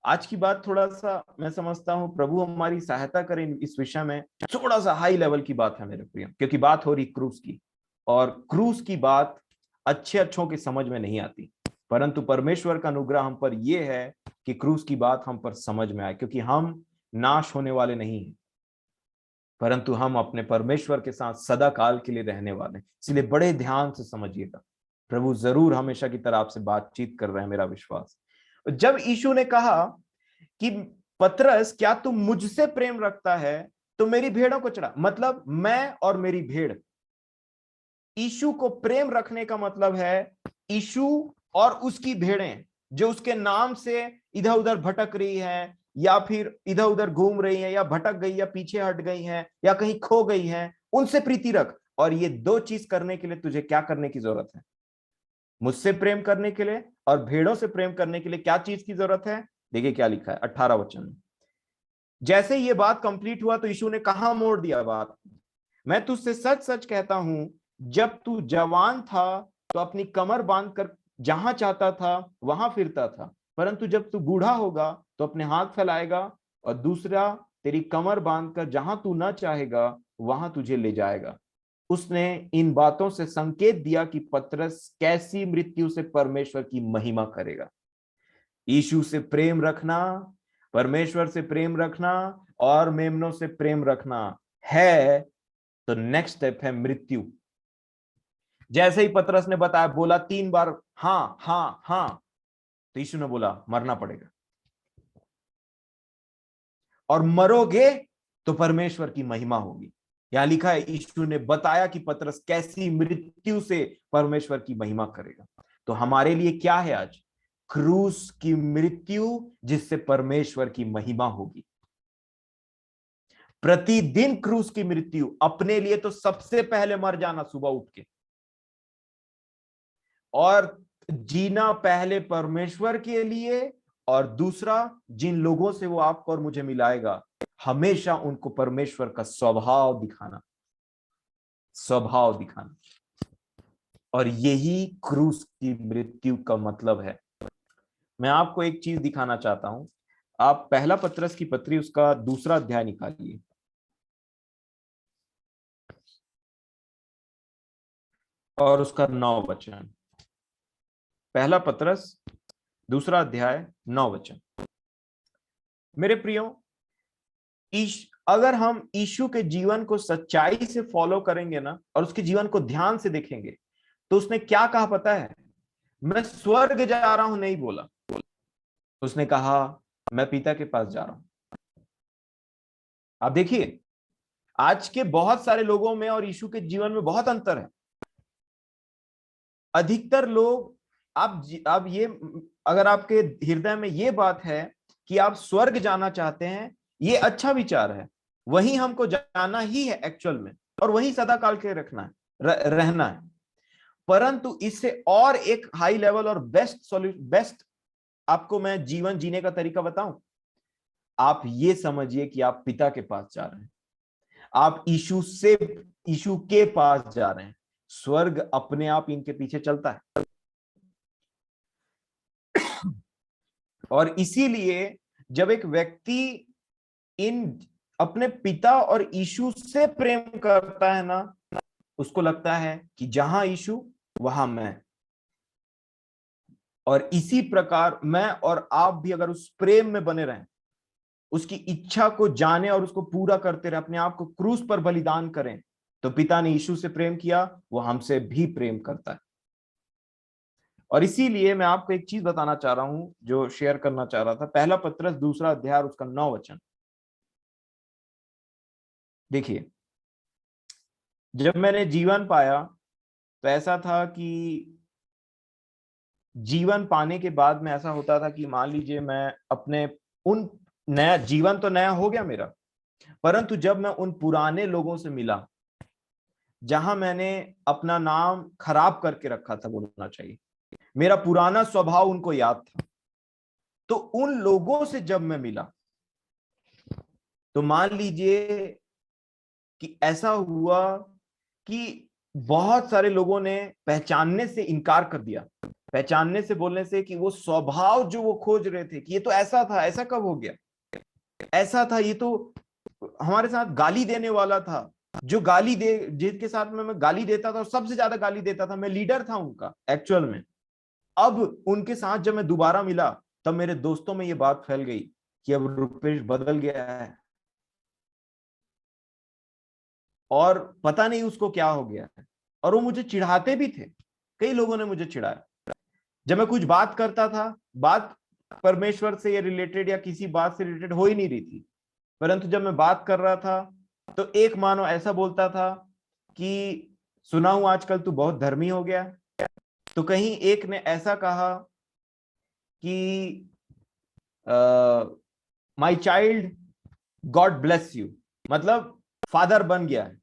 Speaker 1: आज की बात थोड़ा सा मैं समझता हूं प्रभु हमारी सहायता करें इस विषय में, थोड़ा सा हाई लेवल की बात है मेरे प्रिय, क्योंकि बात हो रही क्रूस की, और क्रूस की बात अच्छों की समझ में नहीं आती, परंतु परमेश्वर का अनुग्रह हम पर यह है कि क्रूस की बात हम पर समझ में आए, क्योंकि हम नाश होने वाले नहीं हैं, परंतु हम अपने परमेश्वर के साथ सदा काल के लिए रहने वाले। इसलिए बड़े ध्यान से समझिएगा, प्रभु जरूर हमेशा की तरह आपसे बातचीत कर रहे हैं, मेरा विश्वास। जब यीशु ने कहा कि पतरस क्या तू मुझसे प्रेम रखता है तो मेरी भेड़ों को चढ़ा, मतलब मैं और मेरी भेड़। यीशु को प्रेम रखने का मतलब है यीशु और उसकी भेड़ें जो उसके नाम से इधर उधर भटक रही हैं, या फिर इधर उधर घूम रही हैं, या भटक गई, या पीछे हट गई हैं, या कहीं खो गई हैं, उनसे प्रीति रख। और ये 2 चीज करने के लिए तुझे क्या करने की जरूरत है? मुझसे प्रेम करने के लिए और भेड़ों से प्रेम करने के लिए क्या चीज की जरूरत है? देखिए क्या लिखा है 18 वचन में। जैसे ये बात कंप्लीट हुआ तो यीशु ने कहां मोड़ दिया बात, मैं तुझसे सच सच कहता हूं, जब तू जवान था तो अपनी कमर बांधकर जहां चाहता था वहां फिरता था, परंतु जब तू बूढ़ा होगा तो अपने हाथ फैलाएगा और दूसरा तेरी कमर बांधकर जहां तू ना चाहेगा वहां तुझे ले जाएगा। उसने इन बातों से संकेत दिया कि पतरस कैसी मृत्यु से परमेश्वर की महिमा करेगा। यीशु से प्रेम रखना, परमेश्वर से प्रेम रखना और मेमनों से प्रेम रखना है, तो नेक्स्ट स्टेप है मृत्यु। जैसे ही पतरस ने बताया, बोला 3 बार हाँ हाँ हाँ, तो यीशु ने बोला मरना पड़ेगा, और मरोगे तो परमेश्वर की महिमा होगी। यहां लिखा है यीशु ने बताया कि पतरस कैसी मृत्यु से परमेश्वर की महिमा करेगा। तो हमारे लिए क्या है आज? क्रूस की मृत्यु, जिससे परमेश्वर की महिमा होगी। प्रतिदिन क्रूस की मृत्यु, अपने लिए तो सबसे पहले मर जाना सुबह उठ के, और जीना पहले परमेश्वर के लिए, और दूसरा जिन लोगों से वो आपको और मुझे मिलाएगा, हमेशा उनको परमेश्वर का स्वभाव दिखाना, स्वभाव दिखाना। और यही क्रूस की मृत्यु का मतलब है। मैं आपको एक चीज दिखाना चाहता हूं, आप पहला पतरस की पत्री उसका 2 अध्याय निकालिए। और उसका 9 वचन। पहला पतरस 2 अध्याय 9 वचन। मेरे प्रियो, अगर हम यीशु के जीवन को सच्चाई से फॉलो करेंगे ना, और उसके जीवन को ध्यान से देखेंगे, तो उसने क्या कहा पता है? मैं स्वर्ग जा रहा हूं नहीं बोला, उसने कहा मैं पिता के पास जा रहा हूं। आप देखिए, आज के बहुत सारे लोगों में और यीशु के जीवन में बहुत अंतर है। अधिकतर लोग, आप ये, अगर आपके हृदय में ये बात है कि आप स्वर्ग जाना चाहते हैं, ये अच्छा विचार है, वही हमको जाना ही है एक्चुअल में, और वही सदा काल के रखना है, रहना है। परंतु इससे और एक हाई लेवल और बेस्ट आपको मैं जीवन जीने का तरीका बताऊं। आप ये समझिए कि आप पिता के पास जा रहे हैं, आप यीशु के पास जा रहे हैं। स्वर्ग अपने आप इनके पीछे चलता है। और इसीलिए जब एक व्यक्ति इन अपने पिता और यीशु से प्रेम करता है ना, उसको लगता है कि जहां यीशु वहां मैं। और इसी प्रकार मैं और आप भी अगर उस प्रेम में बने रहें, उसकी इच्छा को जाने और उसको पूरा करते रहे, अपने आप को क्रूस पर बलिदान करें, तो पिता ने यीशु से प्रेम किया, वो हमसे भी प्रेम करता है। और इसीलिए मैं आपको एक चीज बताना चाह रहा हूं, जो शेयर करना चाह रहा था। पहला पतरस 2 अध्याय उसका 9 वचन देखिए। जब मैंने जीवन पाया तो ऐसा था कि जीवन पाने के बाद में ऐसा होता था कि मान लीजिए मैं अपने उन नया जीवन तो नया हो गया मेरा, परंतु जब मैं उन पुराने लोगों से मिला जहां मैंने अपना नाम खराब करके रखा था, बोलना चाहिए, मेरा पुराना स्वभाव उनको याद था, तो उन लोगों से जब मैं मिला तो मान लीजिए कि ऐसा हुआ कि बहुत सारे लोगों ने पहचानने से इनकार कर दिया। पहचानने से, बोलने से, कि वो स्वभाव जो वो खोज रहे थे कि ये तो ऐसा था, ऐसा कब हो गया, ऐसा था, ये तो हमारे साथ गाली देने वाला था, जो गाली दे, जिसके साथ में मैं गाली देता था और सबसे ज्यादा गाली देता था, मैं लीडर था उनका एक्चुअल में। अब उनके साथ जब मैं दोबारा मिला, तब मेरे दोस्तों में ये बात फैल गई कि अब रुपेश बदल गया है, और पता नहीं उसको क्या हो गया है। और वो मुझे चिढ़ाते भी थे, कई लोगों ने मुझे चिढ़ाया जब मैं कुछ बात करता था। बात परमेश्वर से रिलेटेड या किसी बात से रिलेटेड हो ही नहीं रही थी, परंतु जब मैं बात कर रहा था तो एक मानो ऐसा बोलता था कि सुना हूं आजकल तू बहुत धर्मी हो गया। तो कहीं एक ने ऐसा कहा कि my child, God bless you, मतलब फादर बन गया है।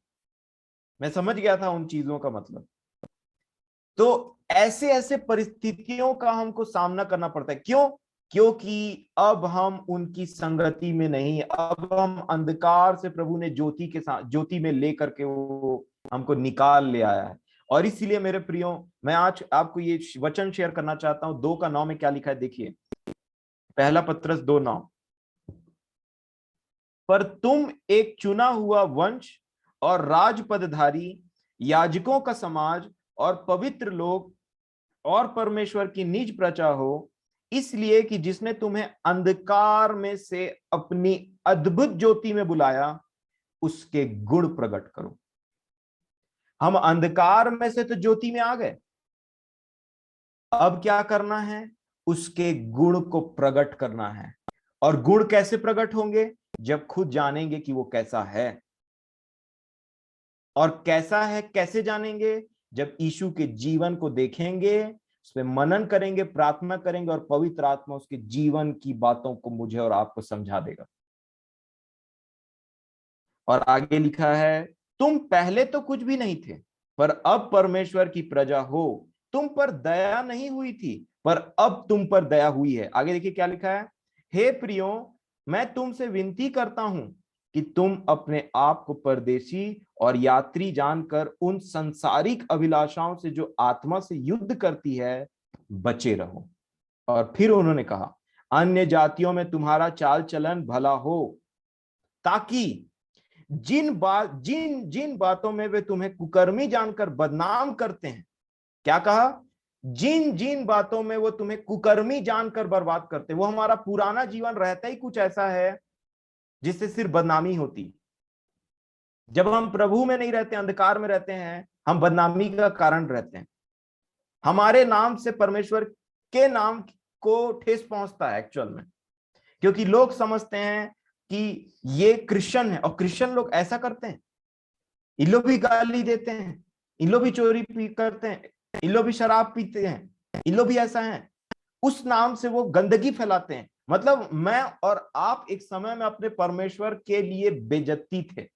Speaker 1: मैं समझ गया था उन चीजों का मतलब। तो ऐसे ऐसे परिस्थितियों का हमको सामना करना पड़ता है। क्यों? क्योंकि अब हम उनकी संगति में नहीं, अब हम अंधकार से प्रभु ने ज्योति के साथ, ज्योति में लेकर के वो हमको निकाल ले आया है। और इसीलिए मेरे प्रियो, मैं आज आपको ये वचन शेयर करना चाहता हूं। 2:9 में क्या लिखा है देखिए। पहला पतरस 2:9, पर तुम एक चुना हुआ वंश और राजपदधारी, याजकों का समाज और पवित्र लोग और परमेश्वर की निज प्रजा हो, इसलिए कि जिसने तुम्हें अंधकार में से अपनी अद्भुत ज्योति में बुलाया, उसके गुण प्रकट करो। हम अंधकार में से तो ज्योति में आ गए, अब क्या करना है? उसके गुण को प्रकट करना है। और गुण कैसे प्रकट होंगे? जब खुद जानेंगे कि वो कैसा है। और कैसा है कैसे जानेंगे? जब यीशु के जीवन को देखेंगे, उस पर मनन करेंगे, प्रार्थना करेंगे, और पवित्र आत्मा उसके जीवन की बातों को मुझे और आपको समझा देगा। और आगे लिखा है, तुम पहले तो कुछ भी नहीं थे, पर अब परमेश्वर की प्रजा हो। तुम पर दया नहीं हुई थी, पर अब तुम पर दया हुई है। आगे देखिए क्या लिखा है। हे प्रियो, मैं तुमसे विनती करता हूं कि तुम अपने आप को परदेशी और यात्री जानकर उन संसारिक अभिलाषाओं से जो आत्मा से युद्ध करती है, बचे रहो। और फिर उन्होंने कहा, अन्य जातियों में तुम्हारा चाल चलन भला हो, ताकि जिन जिन बातों में वे तुम्हें कुकर्मी जानकर बदनाम करते हैं, क्या कहा? जिन जिन बातों में वो तुम्हें कुकर्मी जानकर बर्बाद करते, वो हमारा पुराना जीवन रहता ही कुछ ऐसा है जिससे सिर्फ बदनामी होती। जब हम प्रभु में नहीं रहते, अंधकार में रहते हैं, हम बदनामी का कारण रहते हैं। हमारे नाम से परमेश्वर के नाम को ठेस पहुंचता है एक्चुअल में, क्योंकि लोग समझते हैं कि ये क्रिश्चियन है, और क्रिश्चियन लोग ऐसा करते हैं, इन लोग भी गाली देते हैं, इन लोग भी चोरी करते हैं, इन लोग भी शराब पीते हैं, इन लोग भी ऐसा है। उस नाम से वो गंदगी फैलाते हैं। मतलब मैं और आप एक समय में अपने परमेश्वर के लिए बेइज्जती थे,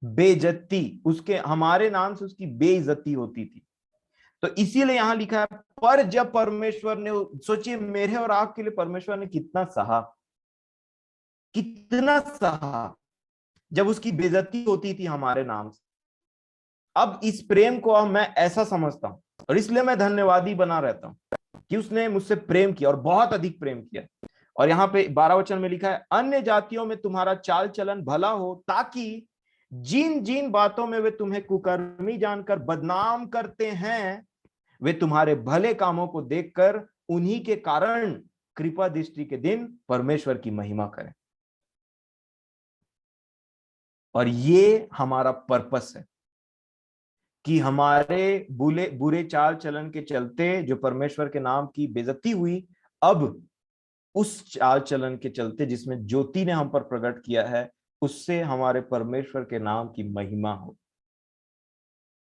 Speaker 1: बेइज्जती, उसके हमारे नाम से उसकी बेइज्जती होती थी। तो इसीलिए यहां लिखा है, पर जब परमेश्वर ने, सोचिए मेरे और आपके लिए परमेश्वर ने कितना सहा, कितना सहा, जब उसकी बेइज्जती होती थी हमारे नाम से। अब इस प्रेम को अब मैं ऐसा समझता हूं, और इसलिए मैं धन्यवादी बना रहता हूं कि उसने मुझसे प्रेम किया, और बहुत अधिक प्रेम किया। और यहाँ पे 12 वचन में लिखा है, अन्य जातियों में तुम्हारा चाल चलन भला हो, ताकि जिन जिन बातों में वे तुम्हें कुकर्मी जानकर बदनाम करते हैं, वे तुम्हारे भले कामों को देखकर उन्हीं के कारण कृपा दृष्टि के दिन परमेश्वर की महिमा करें। और ये हमारा पर्पस है कि हमारे बुरे चाल चलन के चलते जो परमेश्वर के नाम की बेइज्जती हुई, अब उस चाल चलन के चलते जिसमें ज्योति ने हम पर प्रकट किया है, उससे हमारे परमेश्वर के नाम की महिमा हो।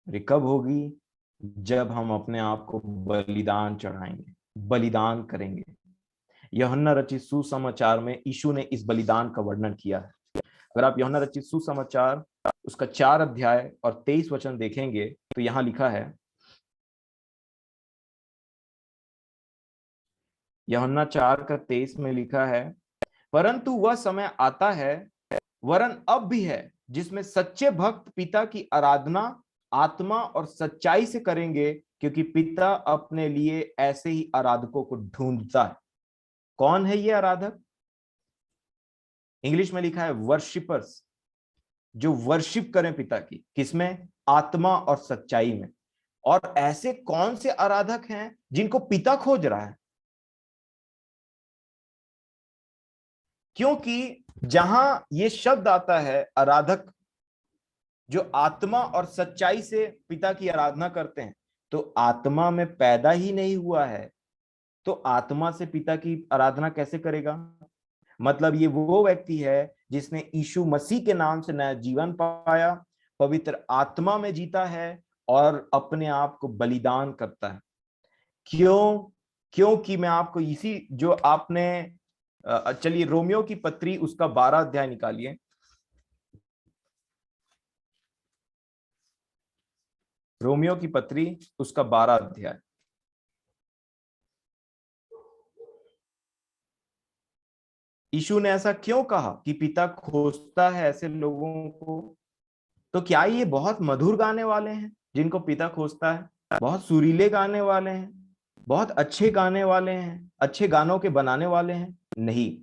Speaker 1: कब होगी? जब हम अपने आप को बलिदान चढ़ाएंगे, बलिदान करेंगे। यूहन्ना रचित सुसमाचार में यीशु ने इस बलिदान का वर्णन किया है। अगर आप यूहन्ना रचित सुसमाचार उसका 4 अध्याय और 23 वचन देखेंगे तो यहां लिखा है, यूहन्ना 4 का 23 में लिखा है, परंतु वह समय आता है, वरन अब भी है, जिसमें सच्चे भक्त पिता की आराधना आत्मा और सच्चाई से करेंगे, क्योंकि पिता अपने लिए ऐसे ही आराधकों को ढूंढता है। कौन है ये आराधक? इंग्लिश में लिखा है वर्शिपर्स, जो वर्शिप करें पिता की, किसमें? आत्मा और सच्चाई में। और ऐसे कौन से आराधक हैं जिनको पिता खोज रहा है? क्योंकि जहां ये शब्द आता है आराधक, जो आत्मा और सच्चाई से पिता की आराधना करते हैं, तो आत्मा में पैदा ही नहीं हुआ है, तो आत्मा से पिता की आराधना कैसे करेगा? मतलब ये वो व्यक्ति है जिसने यीशु मसीह के नाम से नया जीवन पाया, पवित्र आत्मा में जीता है और अपने आप को बलिदान करता है। क्यों? क्योंकि मैं आपको इसी जो आपने, चलिए रोमियो की पत्री उसका 12 अध्याय निकालिए। रोमियो की पत्री उसका 12 अध्याय। यीशु ने ऐसा क्यों कहा कि पिता खोजता है ऐसे लोगों को? तो क्या ये बहुत मधुर गाने वाले हैं जिनको पिता खोजता है? बहुत सुरीले गाने वाले हैं, बहुत अच्छे गाने वाले हैं, अच्छे गानों के बनाने वाले हैं? नहीं,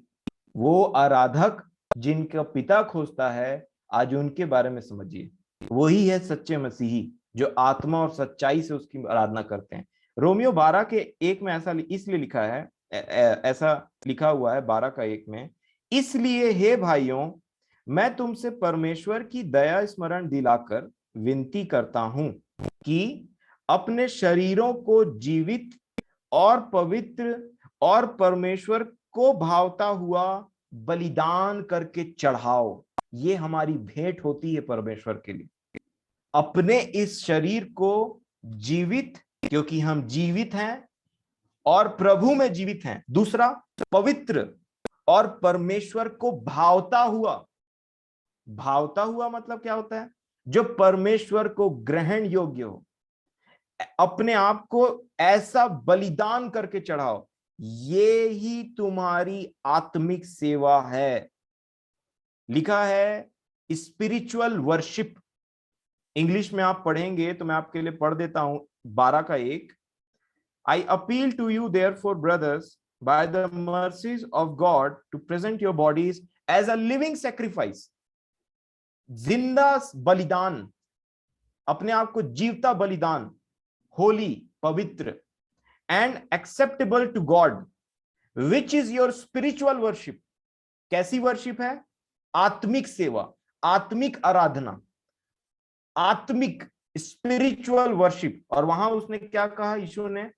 Speaker 1: वो आराधक जिनका पिता खोजता है, आज उनके बारे में समझिए। वही है सच्चे मसीही जो आत्मा और सच्चाई से उसकी आराधना करते हैं। रोमियो 12 के 1 में ऐसा इसलिए लिखा है, ऐसा लिखा हुआ है 12 का 1 में, इसलिए हे भाइयों, मैं तुमसे परमेश्वर की दया स्मरण दिलाकर विनती करता हूं कि अपने शरीरों को जीवित और पवित्र और परमेश्वर को भावता हुआ बलिदान करके चढ़ाओ। ये हमारी भेंट होती है परमेश्वर के लिए, अपने इस शरीर को जीवित, क्योंकि हम जीवित हैं और प्रभु में जीवित हैं। दूसरा, पवित्र और परमेश्वर को भावता हुआ। भावता हुआ मतलब क्या होता है? जो परमेश्वर को ग्रहण योग्य हो। अपने आप को ऐसा बलिदान करके चढ़ाओ, ये ही तुम्हारी आत्मिक सेवा है। लिखा है स्पिरिचुअल वर्शिप। इंग्लिश में आप पढ़ेंगे तो मैं आपके लिए पढ़ देता हूं 12 का 1। I appeal to you therefore brothers by the mercies of God to present your bodies as a living sacrifice, जिंदा बलिदान, अपने आप को जीवता बलिदान, होली, पवित्र, and acceptable to God, which is your spiritual worship. कैसी वर्शिप है? आत्मिक सेवा, आत्मिक आराधना, आत्मिक स्पिरिचुअल वर्शिप। और वहां उसने क्या कहा यीशु ने?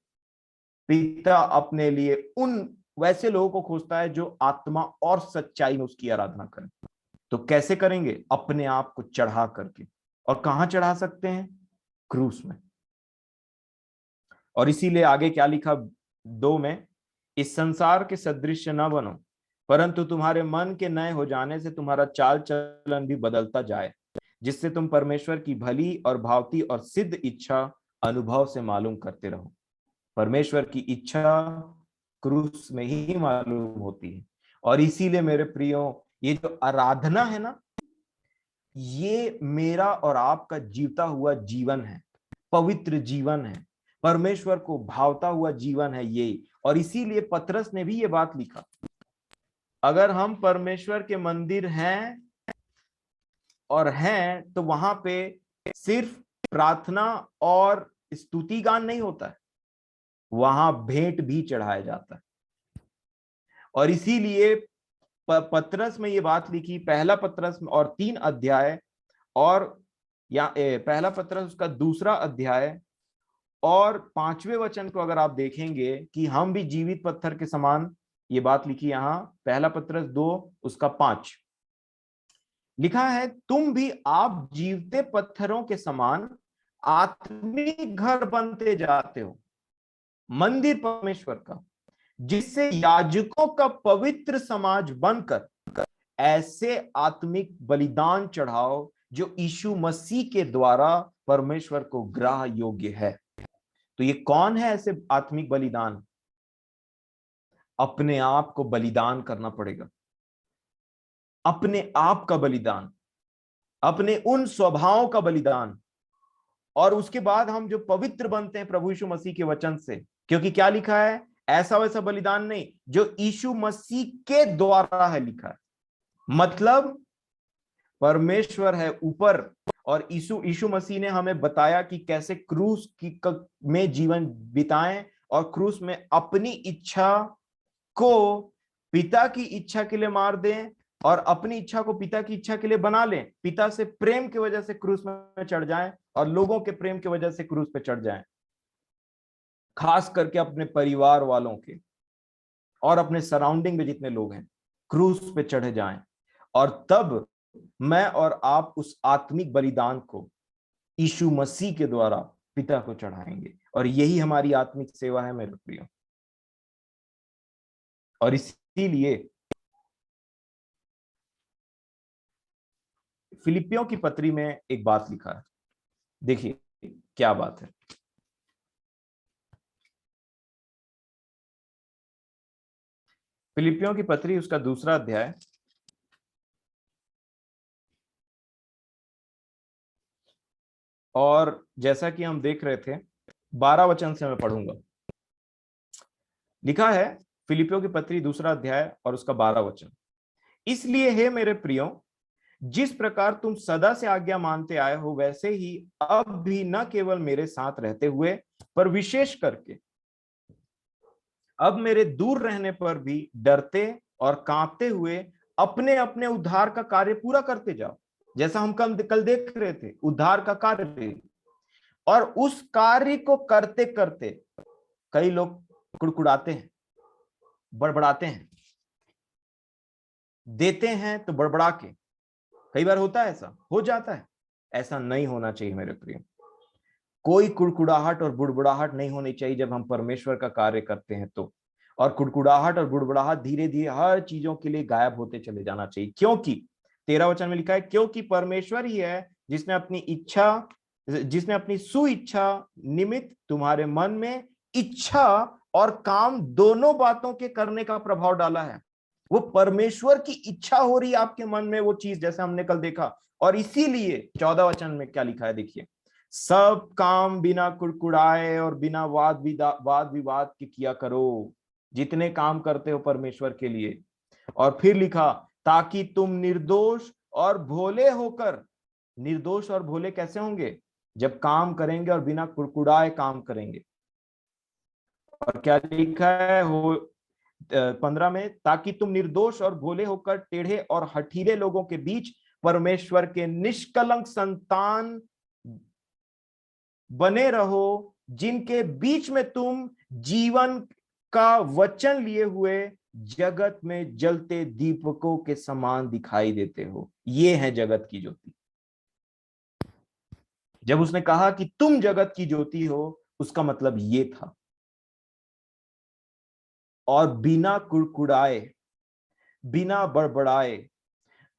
Speaker 1: पिता अपने लिए उन वैसे लोगों को खोजता है जो आत्मा और सच्चाई में उसकी आराधना करें। तो कैसे करेंगे? अपने आप को चढ़ा करके। और कहां चढ़ा सकते हैं? क्रूस में। और इसीलिए आगे क्या लिखा 2 में, इस संसार के सदृश न बनो, परंतु तुम्हारे मन के नए हो जाने से तुम्हारा चाल चलन भी बदलता जाए, जिससे तुम परमेश्वर की भली और भावती और सिद्ध इच्छा अनुभव से मालूम करते रहो। परमेश्वर की इच्छा क्रूस में ही मालूम होती है। और इसीलिए मेरे प्रियो, ये जो आराधना है ना, ये मेरा और आपका जीता हुआ जीवन है, पवित्र जीवन है, परमेश्वर को भावता हुआ जीवन है ये। और इसीलिए पतरस ने भी ये बात लिखा, अगर हम परमेश्वर के मंदिर हैं और हैं तो वहां पे सिर्फ प्रार्थना और स्तुति गान नहीं होता है, वहां भेंट भी चढ़ाया जाता है। और इसीलिए पतरस में ये बात लिखी, पहला पतरस और 3 अध्याय, और या पहला पतरस उसका 2 अध्याय और 5वें वचन को अगर आप देखेंगे कि हम भी जीवित पत्थर के समान, ये बात लिखी यहां पहला पतरस 2 उसका 5 लिखा है, तुम भी आप जीवते पत्थरों के समान आत्मिक घर बनते जाते हो, मंदिर परमेश्वर का, जिससे याजकों का पवित्र समाज बनकर ऐसे आत्मिक बलिदान चढ़ाओ जो यीशु मसीह के द्वारा परमेश्वर को ग्राह्य योग्य है। तो ये कौन है ऐसे आत्मिक बलिदान? अपने आप को बलिदान करना पड़ेगा, अपने आप का बलिदान, अपने उन स्वभावों का बलिदान। और उसके बाद हम जो पवित्र बनते हैं प्रभु यीशु मसीह के वचन से, क्योंकि क्या लिखा है? ऐसा वैसा बलिदान नहीं, जो यीशु मसीह के द्वारा है लिखा है। मतलब परमेश्वर है ऊपर, और यीशु मसीह ने हमें बताया कि कैसे क्रूस की में जीवन बिताएं, और क्रूस में अपनी इच्छा को पिता की इच्छा के लिए मार दें, और अपनी इच्छा को पिता की इच्छा के लिए बना लें। पिता से प्रेम की वजह से क्रूस में चढ़ जाएं, और लोगों के प्रेम की वजह से क्रूस पे चढ़ जाएं, खास करके अपने परिवार वालों के और अपने सराउंडिंग में जितने लोग हैं, क्रूस पे चढ़े जाएं। और तब मैं और आप उस आत्मिक बलिदान को यीशु मसीह के द्वारा पिता को चढ़ाएंगे। और यही हमारी आत्मिक सेवा है मेरे प्रियो। और इसीलिए फिलिपियों की पत्री में एक बात लिखा है, देखिए क्या बात है। फिलिपियों की पत्री उसका 2 अध्याय और जैसा कि हम देख रहे थे 12 वचन से मैं पढ़ूंगा। लिखा है फिलिपियों की पत्री 2 अध्याय और उसका 12 वचन, इसलिए हे मेरे प्रियो, जिस प्रकार तुम सदा से आज्ञा मानते आए हो, वैसे ही अब भी न केवल मेरे साथ रहते हुए, पर विशेष करके अब मेरे दूर रहने पर भी डरते और कांपते हुए अपने अपने उद्धार का कार्य पूरा करते जाओ। जैसा हम कल देख रहे थे, उद्धार का कार्य। और उस कार्य को करते करते कई लोग कुड़कुड़ाते हैं, बड़बड़ाते हैं, देते हैं तो बड़बड़ा के। कई बार होता है, ऐसा हो जाता है। ऐसा नहीं होना चाहिए मेरे प्रिय। कोई कुड़कुड़ाहट और बुड़बुड़ाहट नहीं होनी चाहिए जब हम परमेश्वर का कार्य करते हैं तो। और कुड़कुड़ाहट और बुड़बुड़ाहट धीरे धीरे हर चीजों के लिए गायब होते चले जाना चाहिए, क्योंकि 13 वचन में लिखा है, क्योंकि परमेश्वर ही है जिसने अपनी सुइच्छा निमित्त तुम्हारे मन में इच्छा और काम दोनों बातों के करने का प्रभाव डाला है। वो परमेश्वर की इच्छा हो रही है आपके मन में वो चीज, जैसे हमने कल देखा। और इसीलिए 14 वचन में क्या लिखा है, देखिए, सब काम बिना कुड़कुड़ाए और बिना वाद विवाद के किया करो, जितने काम करते हो परमेश्वर के लिए। और फिर लिखा, ताकि तुम निर्दोष और भोले होकर, निर्दोष और भोले कैसे होंगे? जब काम करेंगे और बिना कुड़कुड़ाए काम करेंगे। और क्या लिखा है हो 15 में, ताकि तुम निर्दोष और भोले होकर टेढ़े और हठीले लोगों के बीच परमेश्वर के निष्कलंक संतान बने रहो, जिनके बीच में तुम जीवन का वचन लिए हुए जगत में जलते दीपकों के समान दिखाई देते हो। ये है जगत की ज्योति। जब उसने कहा कि तुम जगत की ज्योति हो, उसका मतलब ये था। और बिना कुड़कुड़ाए, बिना बड़बड़ाए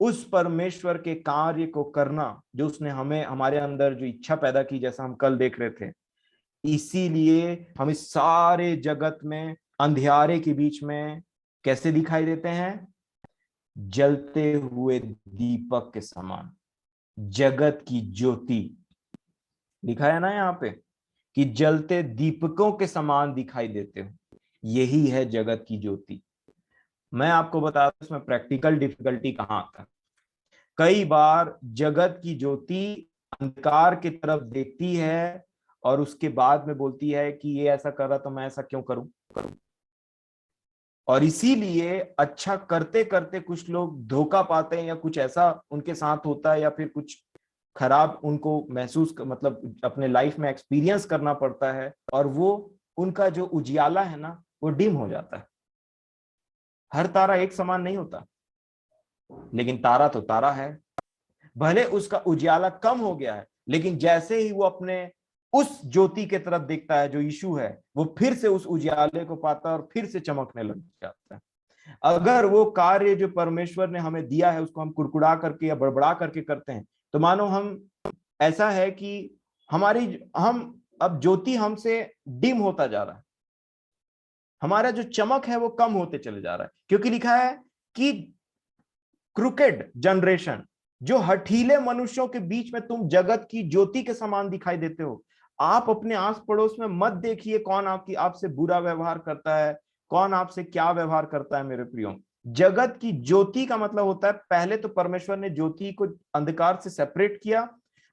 Speaker 1: उस परमेश्वर के कार्य को करना, जो उसने हमें, हमारे अंदर जो इच्छा पैदा की, जैसा हम कल देख रहे थे। इसीलिए हम इस सारे जगत में अंधियारे के बीच में कैसे दिखाई देते हैं? जलते हुए दीपक के समान, जगत की ज्योति। लिखा है ना यहाँ पे कि जलते दीपकों के समान दिखाई देते हो। यही है जगत की ज्योति। मैं आपको बता दूं इसमें प्रैक्टिकल डिफिकल्टी कहाँ आता है। कई बार जगत की ज्योति अंधकार की तरफ देखती है और उसके बाद में बोलती है कि ये ऐसा कर रहा तो मैं ऐसा क्यों करूं। और इसीलिए अच्छा करते करते कुछ लोग धोखा पाते हैं, या कुछ ऐसा उनके साथ होता है, या फिर कुछ खराब उनको महसूस, मतलब अपने लाइफ में एक्सपीरियंस करना पड़ता है, और वो उनका जो उजियाला है ना, वो डिम हो जाता है। हर तारा एक समान नहीं होता, लेकिन तारा तो तारा है। भले उसका उजियाला कम हो गया है, लेकिन जैसे ही वो अपने उस ज्योति के तरफ देखता है जो यीशु है, वो फिर से उस उजियाले को पाता है और फिर से चमकने लग जाता है। अगर वो कार्य जो परमेश्वर ने हमें दिया है उसको हम कुड़कुड़ा करके या बड़बड़ा करके करते हैं, तो मानो हम, ऐसा है कि हम अब ज्योति हमसे डिम होता जा रहा है, हमारा जो चमक है वो कम होते चले जा रहा है। क्योंकि लिखा है कि क्रूकेड जनरेशन, जो हठीले मनुष्यों के बीच में तुम जगत की ज्योति के समान दिखाई देते हो। आप अपने आस पड़ोस में मत देखिए कौन आपसे बुरा व्यवहार करता है, कौन आपसे क्या व्यवहार करता है। मेरे प्रियो, जगत की ज्योति का मतलब होता है, पहले तो परमेश्वर ने ज्योति को अंधकार से सेपरेट किया,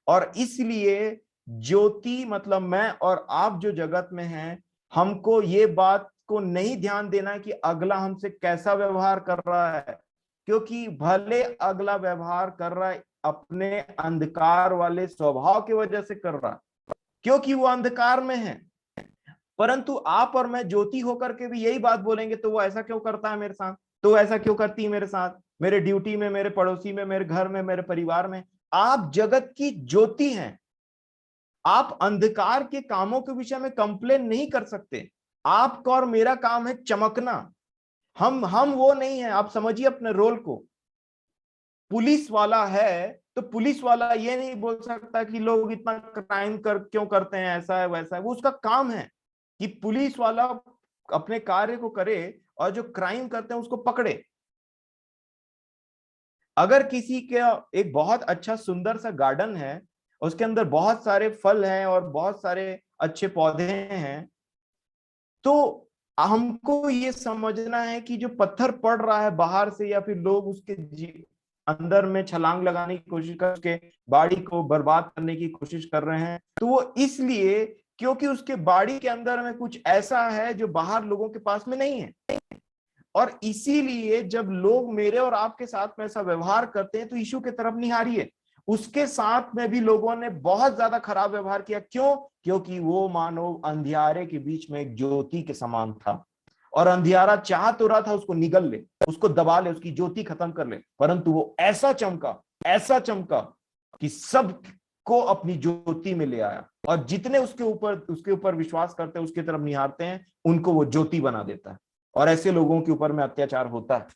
Speaker 1: और इसलिए ज्योति मतलब मैं और आप जो जगत में हैं, हमको ये बात को नहीं ध्यान देना कि अगला हमसे कैसा व्यवहार कर रहा है, क्योंकि भले अगला व्यवहार कर रहा है अपने अंधकार वाले स्वभाव की वजह से कर रहा है, क्योंकि वो अंधकार में है। परंतु आप और मैं ज्योति होकर के भी यही बात बोलेंगे, तो वो ऐसा क्यों करता है मेरे साथ, तो ऐसा क्यों करती है मेरे साथ, मेरे ड्यूटी में, मेरे पड़ोसी में, मेरे घर में, मेरे परिवार में। आप जगत की ज्योति हैं। आप अंधकार के कामों के विषय में कंप्लेन नहीं कर सकते। आपका और मेरा काम है चमकना। हम वो नहीं है। आप समझिए अपने रोल को। पुलिस वाला है तो पुलिस वाला ये नहीं बोल सकता कि लोग इतना क्राइम क्यों करते हैं, ऐसा है वैसा है। वो उसका काम है कि पुलिस वाला अपने कार्य को करे और जो क्राइम करते हैं उसको पकड़े। अगर किसी का एक बहुत अच्छा सुंदर सा गार्डन है, उसके अंदर बहुत सारे फल हैं और बहुत सारे अच्छे पौधे हैं, तो हमको ये समझना है कि जो पत्थर पड़ रहा है बाहर से, या फिर लोग उसके अंदर में छलांग लगाने की कोशिश कर, उसके बाड़ी को बर्बाद करने की कोशिश कर रहे हैं, तो वो इसलिए क्योंकि उसके बाड़ी के अंदर में कुछ ऐसा है जो बाहर लोगों के पास में नहीं है। और इसीलिए जब लोग मेरे और आपके साथ में ऐसा व्यवहार करते हैं, तो यीशु की तरफ निहारिए। उसके साथ में भी लोगों ने बहुत ज्यादा खराब व्यवहार किया। क्यों? क्योंकि वो मानव अंधियारे के बीच में एक ज्योति के समान था, और अंधियारा चाह तो रहा था उसको निगल ले, उसको दबा ले, उसकी ज्योति खत्म कर ले, परंतु वो ऐसा चमका कि सब को अपनी ज्योति में ले आया। और जितने उसके ऊपर विश्वास करते हैं, उसकी तरफ निहारते हैं, उनको वो ज्योति बना देता है। और ऐसे लोगों के ऊपर में अत्याचार होता है।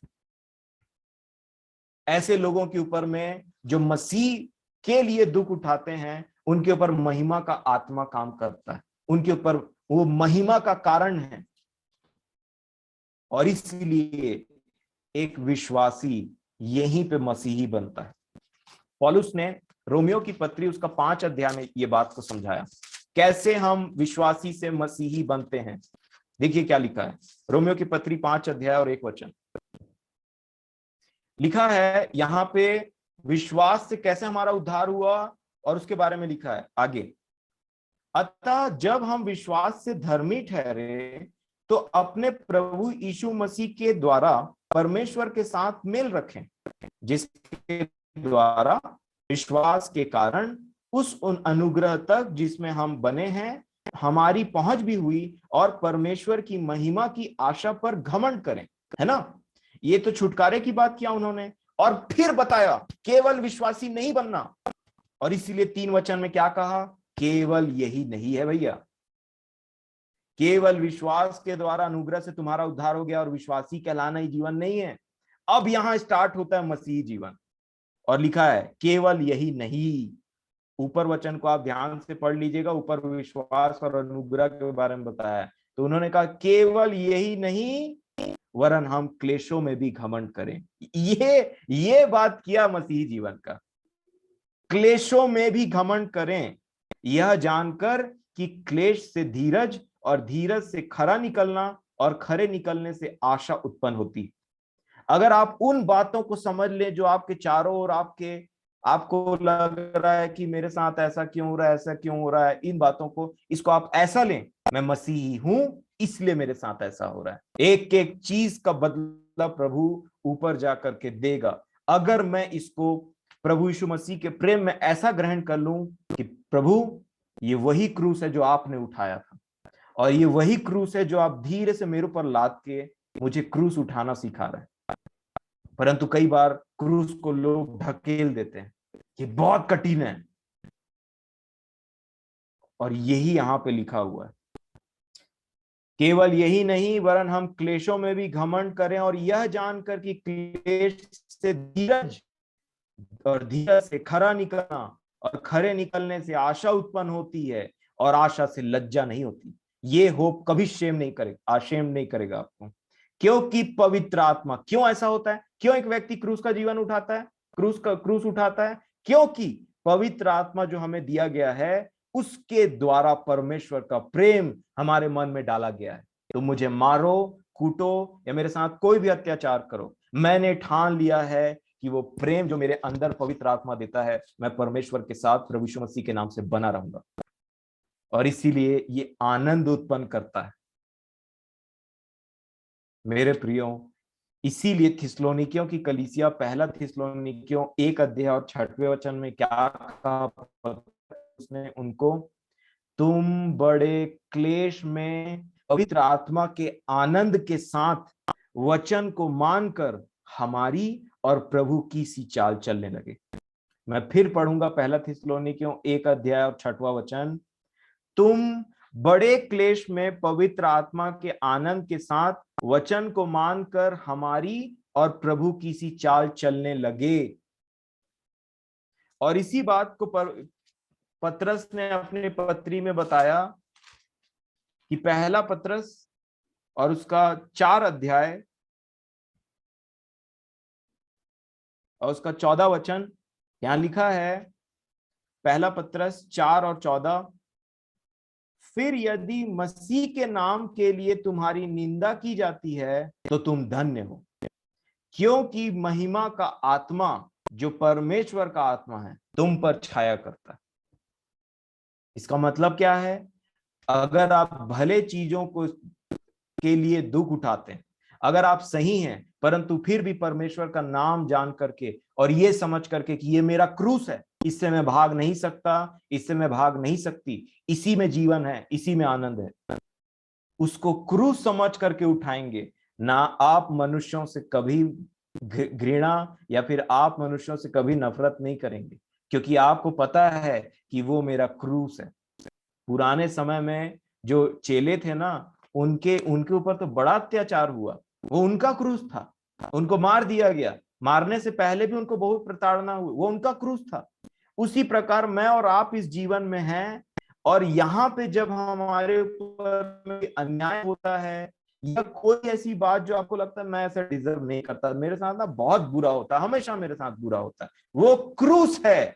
Speaker 1: ऐसे लोगों के ऊपर में जो मसीह के लिए दुख उठाते हैं, उनके ऊपर महिमा का आत्मा काम करता है, उनके ऊपर वो महिमा का कारण है। और इसलिए एक विश्वासी यहीं पे मसीही बनता है। पौलुस ने रोमियो की पत्री उसका 5 अध्याय में ये बात को समझाया, कैसे हम विश्वासी से मसीही बनते हैं। देखिए क्या लिखा है, रोमियो की पत्री 5 अध्याय और 1 वचन लिखा है यहाँ पे। विश्वास से कैसे हमारा उद्धार हुआ, और उसके बारे में लिखा है आगे अतः जब हम विश्वास से धर्मी ठहरे तो अपने प्रभु यीशु मसीह के द्वारा परमेश्वर के साथ मेल रखें, जिसके द्वारा विश्वास के कारण उस उन अनुग्रह तक जिसमें हम बने हैं हमारी पहुंच भी हुई, और परमेश्वर की महिमा की आशा पर घमंड करें। है ना, ये तो छुटकारे की बात किया उन्होंने, और फिर बताया केवल विश्वासी नहीं बनना। और इसीलिए 3 वचन में क्या कहा, केवल यही नहीं है भैया, केवल विश्वास के द्वारा अनुग्रह से तुम्हारा उद्धार हो गया और विश्वासी कहलाना ही जीवन नहीं है। अब यहां स्टार्ट होता है मसीही जीवन, और लिखा है केवल यही नहीं। ऊपर वचन को आप ध्यान से पढ़ लीजिएगा, ऊपर विश्वास और अनुग्रह के बारे में बताया है, तो उन्होंने कहा केवल यही नहीं वरन हम क्लेशों में भी घमंड करें। ये बात किया मसीही जीवन का, क्लेशों में भी घमंड करें, यह जानकर कि क्लेश से धीरज और धीरज से खरा निकलना और खरे निकलने से आशा उत्पन्न होती। अगर आप उन बातों को समझ लें जो आपके चारों ओर आपको लग रहा है कि मेरे साथ ऐसा क्यों हो रहा है, ऐसा क्यों हो रहा है, इन बातों को, इसको आप ऐसा लें, मैं मसीही हूं इसलिए मेरे साथ ऐसा हो रहा है। एक एक चीज का बदला प्रभु ऊपर जाकर के देगा। अगर मैं इसको प्रभु यीशु मसीह के प्रेम में ऐसा ग्रहण कर लूं कि प्रभु ये वही क्रूस है जो आपने उठाया था, और ये वही क्रूस है जो आप धीरे से मेरे ऊपर लाद के मुझे क्रूस उठाना सिखा रहे हैं। परंतु कई बार क्रूस को लोग ढकेल देते हैं, ये बहुत कठिन है, और यही यहां पे लिखा हुआ है, केवल यही नहीं वरन हम क्लेशों में भी घमंड करें, और यह जानकर कि क्लेश से धीरज और धीरज से खरा निकलना और खरे निकलने से आशा उत्पन्न होती है, और आशा से लज्जा नहीं होती। ये होप कभी शेम नहीं करेगा, आशेम नहीं करेगा आपको, क्योंकि पवित्र आत्मा। क्यों ऐसा होता है, क्यों एक व्यक्ति क्रूस का जीवन उठाता है, क्रूस उठाता है? क्योंकि पवित्र आत्मा जो हमें दिया गया है उसके द्वारा परमेश्वर का प्रेम हमारे मन में डाला गया है। तुम मुझे मारो, कूटो या मेरे साथ कोई भी अत्याचार करो, मैंने ठान लिया है कि वो प्रेम जो मेरे अंदर पवित्र आत्मा देता है, मैं परमेश्वर के साथ प्रभु यीशु मसीह के नाम से बना रहूंगा, और इसीलिए ये आनंद उत्पन्न करता है मेरे प्रियो। इसीलिए थिस्सलुनीकियों की कलीसिया, पहला थिस्सलुनीकियों 1 अध्याय और 6वें वचन में क्या कहा उसने उनको, तुम बड़े क्लेश में पवित्र आत्मा के आनंद के साथ वचन को मानकर हमारी और प्रभु की सी चाल चलने लगे। मैं फिर पढ़ूंगा, पहला थिस्सलुनीकियों 1 अध्याय और 6वां वचन, तुम बड़े क्लेश में पवित्र आत्मा के आनंद के साथ वचन को मानकर हमारी और प्रभु की सी चाल चलने लगे। और इसी बात को पतरस ने अपने पत्री में बताया कि पहला पतरस और उसका 4 अध्याय और उसका 14 वचन, यहां लिखा है, पहला पतरस 4 और 14, फिर यदि मसीह के नाम के लिए तुम्हारी निंदा की जाती है तो तुम धन्य हो, क्योंकि महिमा का आत्मा जो परमेश्वर का आत्मा है तुम पर छाया करता है। इसका मतलब क्या है, अगर आप भले चीजों को के लिए दुख उठाते हैं, अगर आप सही हैं परंतु फिर भी परमेश्वर का नाम जान करके और ये समझ करके कि ये मेरा क्रूस है, इससे मैं भाग नहीं सकता, इससे मैं भाग नहीं सकती, इसी में जीवन है, इसी में आनंद है, उसको क्रूस समझ करके उठाएंगे ना, आप मनुष्यों से कभी घृणा या फिर आप मनुष्यों से कभी नफरत नहीं करेंगे, क्योंकि आपको पता है कि वो मेरा क्रूस है। पुराने समय में जो चेले थे ना, उनके ऊपर तो बड़ा अत्याचार हुआ, वो उनका क्रूस था, उनको मार दिया गया, मारने से पहले भी उनको बहुत प्रताड़ना हुई, वो उनका क्रूस था। उसी प्रकार मैं और आप इस जीवन में हैं, और यहाँ पे जब हमारे ऊपर अन्याय होता है या कोई ऐसी बात जो आपको लगता है मैं ऐसा डिजर्व नहीं करता, मेरे साथ ना बहुत बुरा होता है, हमेशा मेरे साथ बुरा होता है, वो क्रूस है,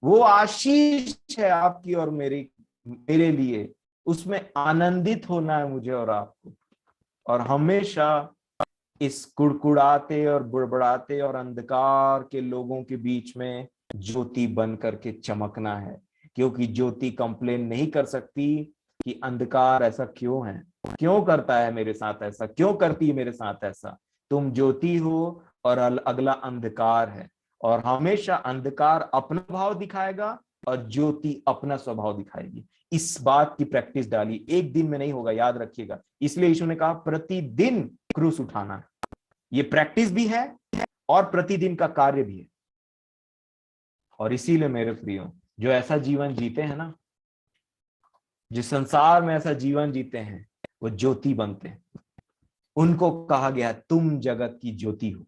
Speaker 1: वो आशीष है आपकी और मेरे लिए, उसमें आनंदित होना है मुझे और आपको, और हमेशा इस कुड़कुड़ाते और बुड़बुड़ाते और अंधकार के लोगों के बीच में ज्योति बन करके चमकना है। क्योंकि ज्योति कंप्लेन नहीं कर सकती कि अंधकार ऐसा क्यों है, क्यों करता है मेरे साथ ऐसा, क्यों करती है मेरे साथ ऐसा। तुम ज्योति हो और अगला अंधकार है, और हमेशा अंधकार अपना भाव दिखाएगा और ज्योति अपना स्वभाव दिखाएगी। इस बात की प्रैक्टिस डाली, एक दिन में नहीं होगा, याद रखिएगा। इसलिए यीशु ने कहा प्रतिदिन क्रूस उठाना है। ये प्रैक्टिस भी है और प्रतिदिन का कार्य भी है। और इसीलिए मेरे प्रियो, जो ऐसा जीवन जीते हैं ना, जिस संसार में ऐसा जीवन जीते हैं, वो ज्योति बनते हैं। उनको कहा गया तुम जगत की ज्योति हो।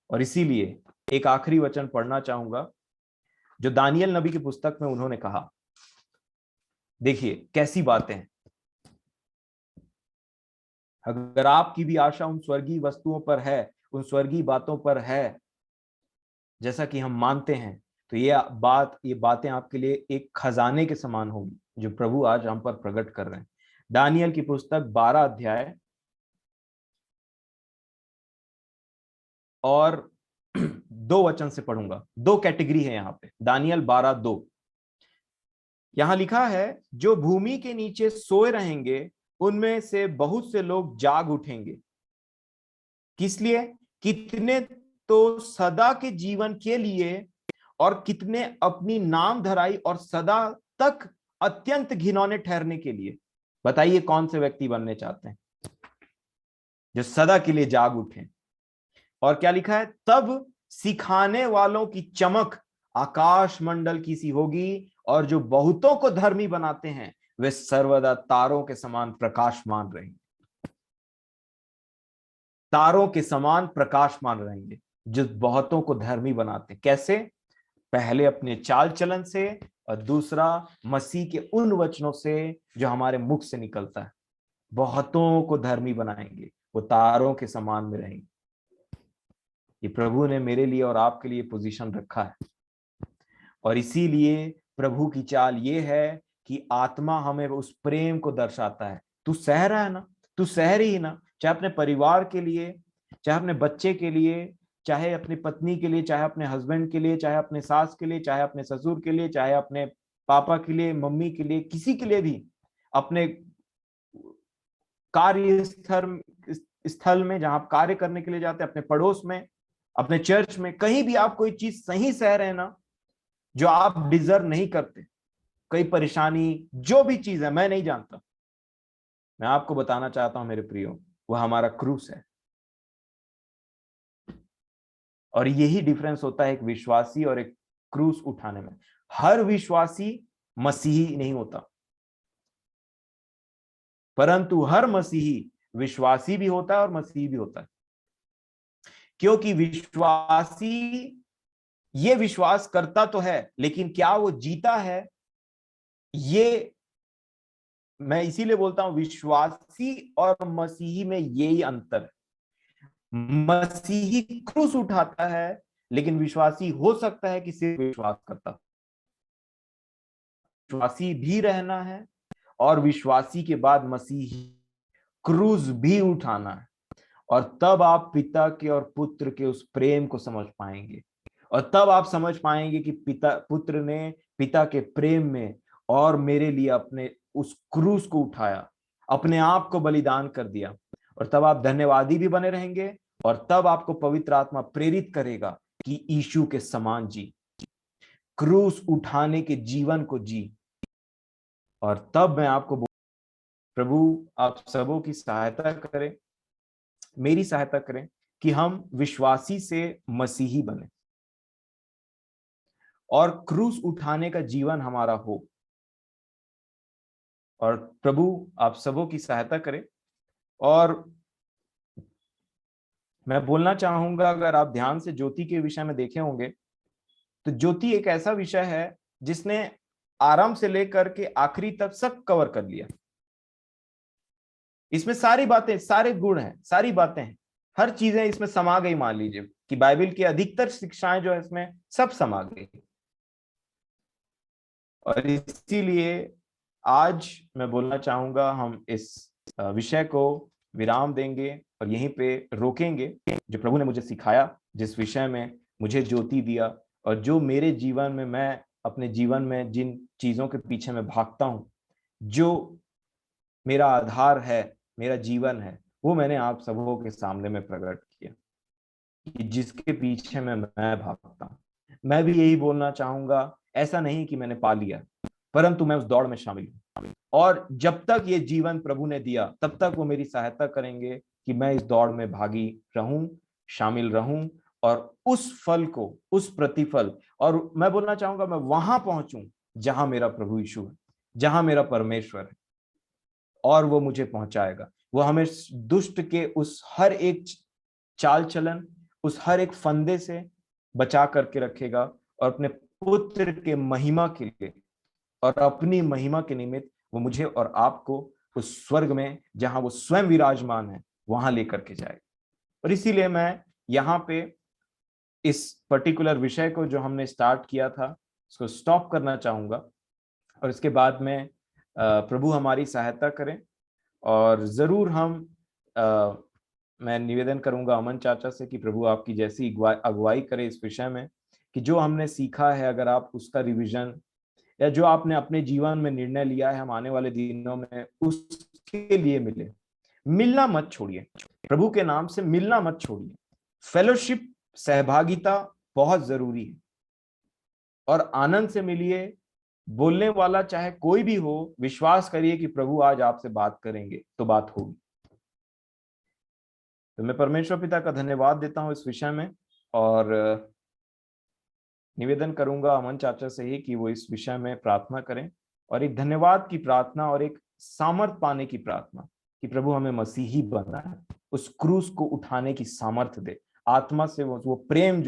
Speaker 1: और इसीलिए एक आखिरी वचन पढ़ना चाहूंगा जो दानियल नबी की पुस्तक में उन्होंने कहा। देखिए कैसी बातें हैं। अगर आपकी भी आशा उन स्वर्गीय वस्तुओं पर है, उन स्वर्गीय बातों पर है, जैसा कि हम मानते हैं, तो ये बातें आपके लिए एक खजाने के समान होगी जो प्रभु आज हम पर प्रकट कर रहे हैं। दानियल की पुस्तक 12 अध्याय और 2 वचन से पढ़ूंगा। 2 कैटेगरी है यहाँ पे। दानियल 12:2 यहां लिखा है, जो भूमि के नीचे सोए रहेंगे उनमें से बहुत से लोग जाग उठेंगे। किस लिए? कितने तो सदा के जीवन के लिए, और कितने अपनी नाम धराई और सदा तक अत्यंत घिनौने ठहरने के लिए। बताइए कौन से व्यक्ति बनने चाहते हैं जो सदा के लिए जाग उठे। और क्या लिखा है? तब सिखाने वालों की चमक आकाश मंडल की सी होगी, और जो बहुतों को धर्मी बनाते हैं वे सर्वदा तारों के समान प्रकाशमान रहेंगे। तारों के समान प्रकाशमान रहेंगे जो बहुतों को धर्मी बनाते हैं। कैसे? पहले अपने चाल चलन से, और दूसरा मसीह के उन वचनों से जो हमारे मुख से निकलता है। बहुतों को धर्मी बनाएंगे, वो तारों के समान में रहेंगे। ये प्रभु ने मेरे लिए और आपके लिए पोजीशन रखा है। और इसीलिए प्रभु की चाल ये है कि आत्मा हमें उस प्रेम को दर्शाता है। तू सह रहा है ना, तू सह रही है ना, चाहे अपने परिवार के लिए, चाहे अपने बच्चे के लिए, चाहे अपनी पत्नी के लिए, चाहे अपने हस्बैंड के लिए, चाहे अपने सास के लिए, चाहे अपने ससुर के लिए, चाहे अपने पापा के लिए, मम्मी के लिए, किसी के लिए भी, अपने कार्य स्थल में जहां आप कार्य करने के लिए जाते हैं, अपने पड़ोस में, अपने चर्च में, कहीं भी आप कोई चीज सही सह रहे हैं ना जो आप डिजर्व नहीं करते, कोई परेशानी, जो भी चीज है, मैं नहीं जानता, मैं आपको बताना चाहता हूं मेरे प्रियो, वह हमारा क्रूस है। और यही डिफरेंस होता है एक विश्वासी और एक क्रूस उठाने में। हर विश्वासी मसीही नहीं होता, परंतु हर मसीही विश्वासी भी होता है और मसीही भी होता है। क्योंकि विश्वासी ये विश्वास करता तो है, लेकिन क्या वो जीता है, ये मैं इसीलिए बोलता हूं विश्वासी और मसीही में यही अंतर है। मसीही क्रूस उठाता है, लेकिन विश्वासी हो सकता है कि सिर्फ विश्वास करता। विश्वासी भी रहना है, और विश्वासी के बाद मसीही क्रूस भी उठाना है। और तब आप पिता के और पुत्र के उस प्रेम को समझ पाएंगे, और तब आप समझ पाएंगे कि पुत्र ने पिता के प्रेम में और मेरे लिए अपने उस क्रूस को उठाया, अपने आप को बलिदान कर दिया। और तब आप धन्यवादी भी बने रहेंगे, और तब आपको पवित्र आत्मा प्रेरित करेगा कि यीशु के समान जी, क्रूस उठाने के जीवन को जी। और तब मैं आपको प्रभु आप सबों की सहायता करें, मेरी सहायता करें कि हम विश्वासी से मसीही बने और क्रूस उठाने का जीवन हमारा हो। और प्रभु आप सबों की सहायता करें। और मैं बोलना चाहूंगा, अगर आप ध्यान से ज्योति के विषय में देखे होंगे, तो ज्योति एक ऐसा विषय है जिसने आरंभ से लेकर के आखिरी तक सब कवर कर लिया। इसमें सारी बातें, सारे गुण हैं, सारी बातें हैं, हर चीजें इसमें समा गई। मान लीजिए कि बाइबल की अधिकतर शिक्षाएं जो है इसमें सब समा गई। और इसीलिए आज मैं बोलना चाहूंगा, हम इस विषय को विराम देंगे और यहीं पे रोकेंगे। जो प्रभु ने मुझे सिखाया, जिस विषय में मुझे ज्योति दिया और जो मेरे जीवन में, मैं अपने जीवन में जिन चीजों के पीछे मैं भागता हूं, जो मेरा आधार है, मेरा जीवन है, वो मैंने आप सबों के सामने में प्रकट किया कि जिसके पीछे मैं भागता हूँ। मैं भी यही बोलना चाहूंगा, ऐसा नहीं कि मैंने पा लिया, परंतु मैं उस दौड़ में शामिल हूं, और जब तक ये जीवन प्रभु ने दिया तब तक वो मेरी सहायता करेंगे कि मैं इस दौड़ में भागी रहूं, शामिल रहूं, और उस फल को, उस प्रतिफल, और मैं बोलना चाहूंगा मैं वहां पहुंचूं जहां मेरा प्रभु यीशु है, जहां मेरा परमेश्वर है, और वो मुझे पहुंचाएगा। वो हमें दुष्ट के उस हर एक चाल चलन, उस हर एक फंदे से बचा करके रखेगा, और अपने पुत्र के महिमा के लिए और अपनी महिमा के निमित्त वो मुझे और आपको उस स्वर्ग में, जहां वो स्वयं विराजमान है, वहां लेकर के जाएगा। और इसीलिए मैं यहाँ पे इस पर्टिकुलर विषय को जो हमने स्टार्ट किया था, उसको स्टॉप करना चाहूंगा, और इसके बाद में प्रभु हमारी सहायता करें। और जरूर हम मैं निवेदन करूंगा अमन चाचा से कि प्रभु आपकी जैसी अगुवाई करे इस विषय में, कि जो हमने सीखा है अगर आप उसका रिवीजन, या जो आपने अपने जीवन में निर्णय लिया है हम आने वाले दिनों में उसके लिए मिलना मत छोड़िए, प्रभु के नाम से मिलना मत छोड़िए। फेलोशिप, सहभागिता बहुत जरूरी है, और आनंद से मिलिए। बोलने वाला चाहे कोई भी हो, विश्वास करिए कि प्रभु आज आपसे बात करेंगे तो बात होगी। तो मैं परमेश्वर पिता का धन्यवाद देता हूं इस विषय में, और निवेदन करूंगा अमन चाचा से ही कि वो इस विषय में प्रार्थना करें, और एक धन्यवाद की प्रार्थना और एक सामर्थ पाने की प्रार्थना कि प्रभु हमें मसीही बना है, उस क्रूस को उठाने की सामर्थ दे आत्मा से। वो प्रेम,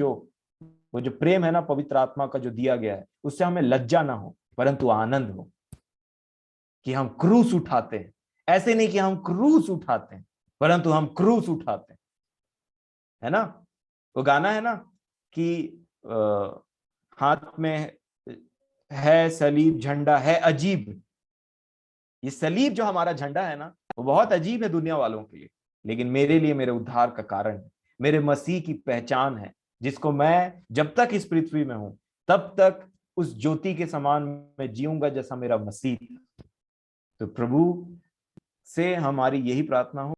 Speaker 1: वो जो प्रेम है ना पवित्र आत्मा का जो दिया गया है, उससे हमें लज्जा ना हो परंतु आनंद हो कि हम क्रूस उठाते हैं। ऐसे नहीं कि हम क्रूस उठाते हैं, परंतु हम क्रूस उठाते हैं, है ना। वो गाना है ना कि हाथ में है सलीब, झंडा है अजीब। ये सलीब जो हमारा झंडा है ना, वो बहुत अजीब है दुनिया वालों के लिए, लेकिन मेरे लिए मेरे उद्धार का कारण है, मेरे मसीह की पहचान है, जिसको मैं जब तक इस पृथ्वी में हूं तब तक उस ज्योति के समान मैं जीऊंगा जैसा मेरा मसीह। तो प्रभु से हमारी यही प्रार्थना हो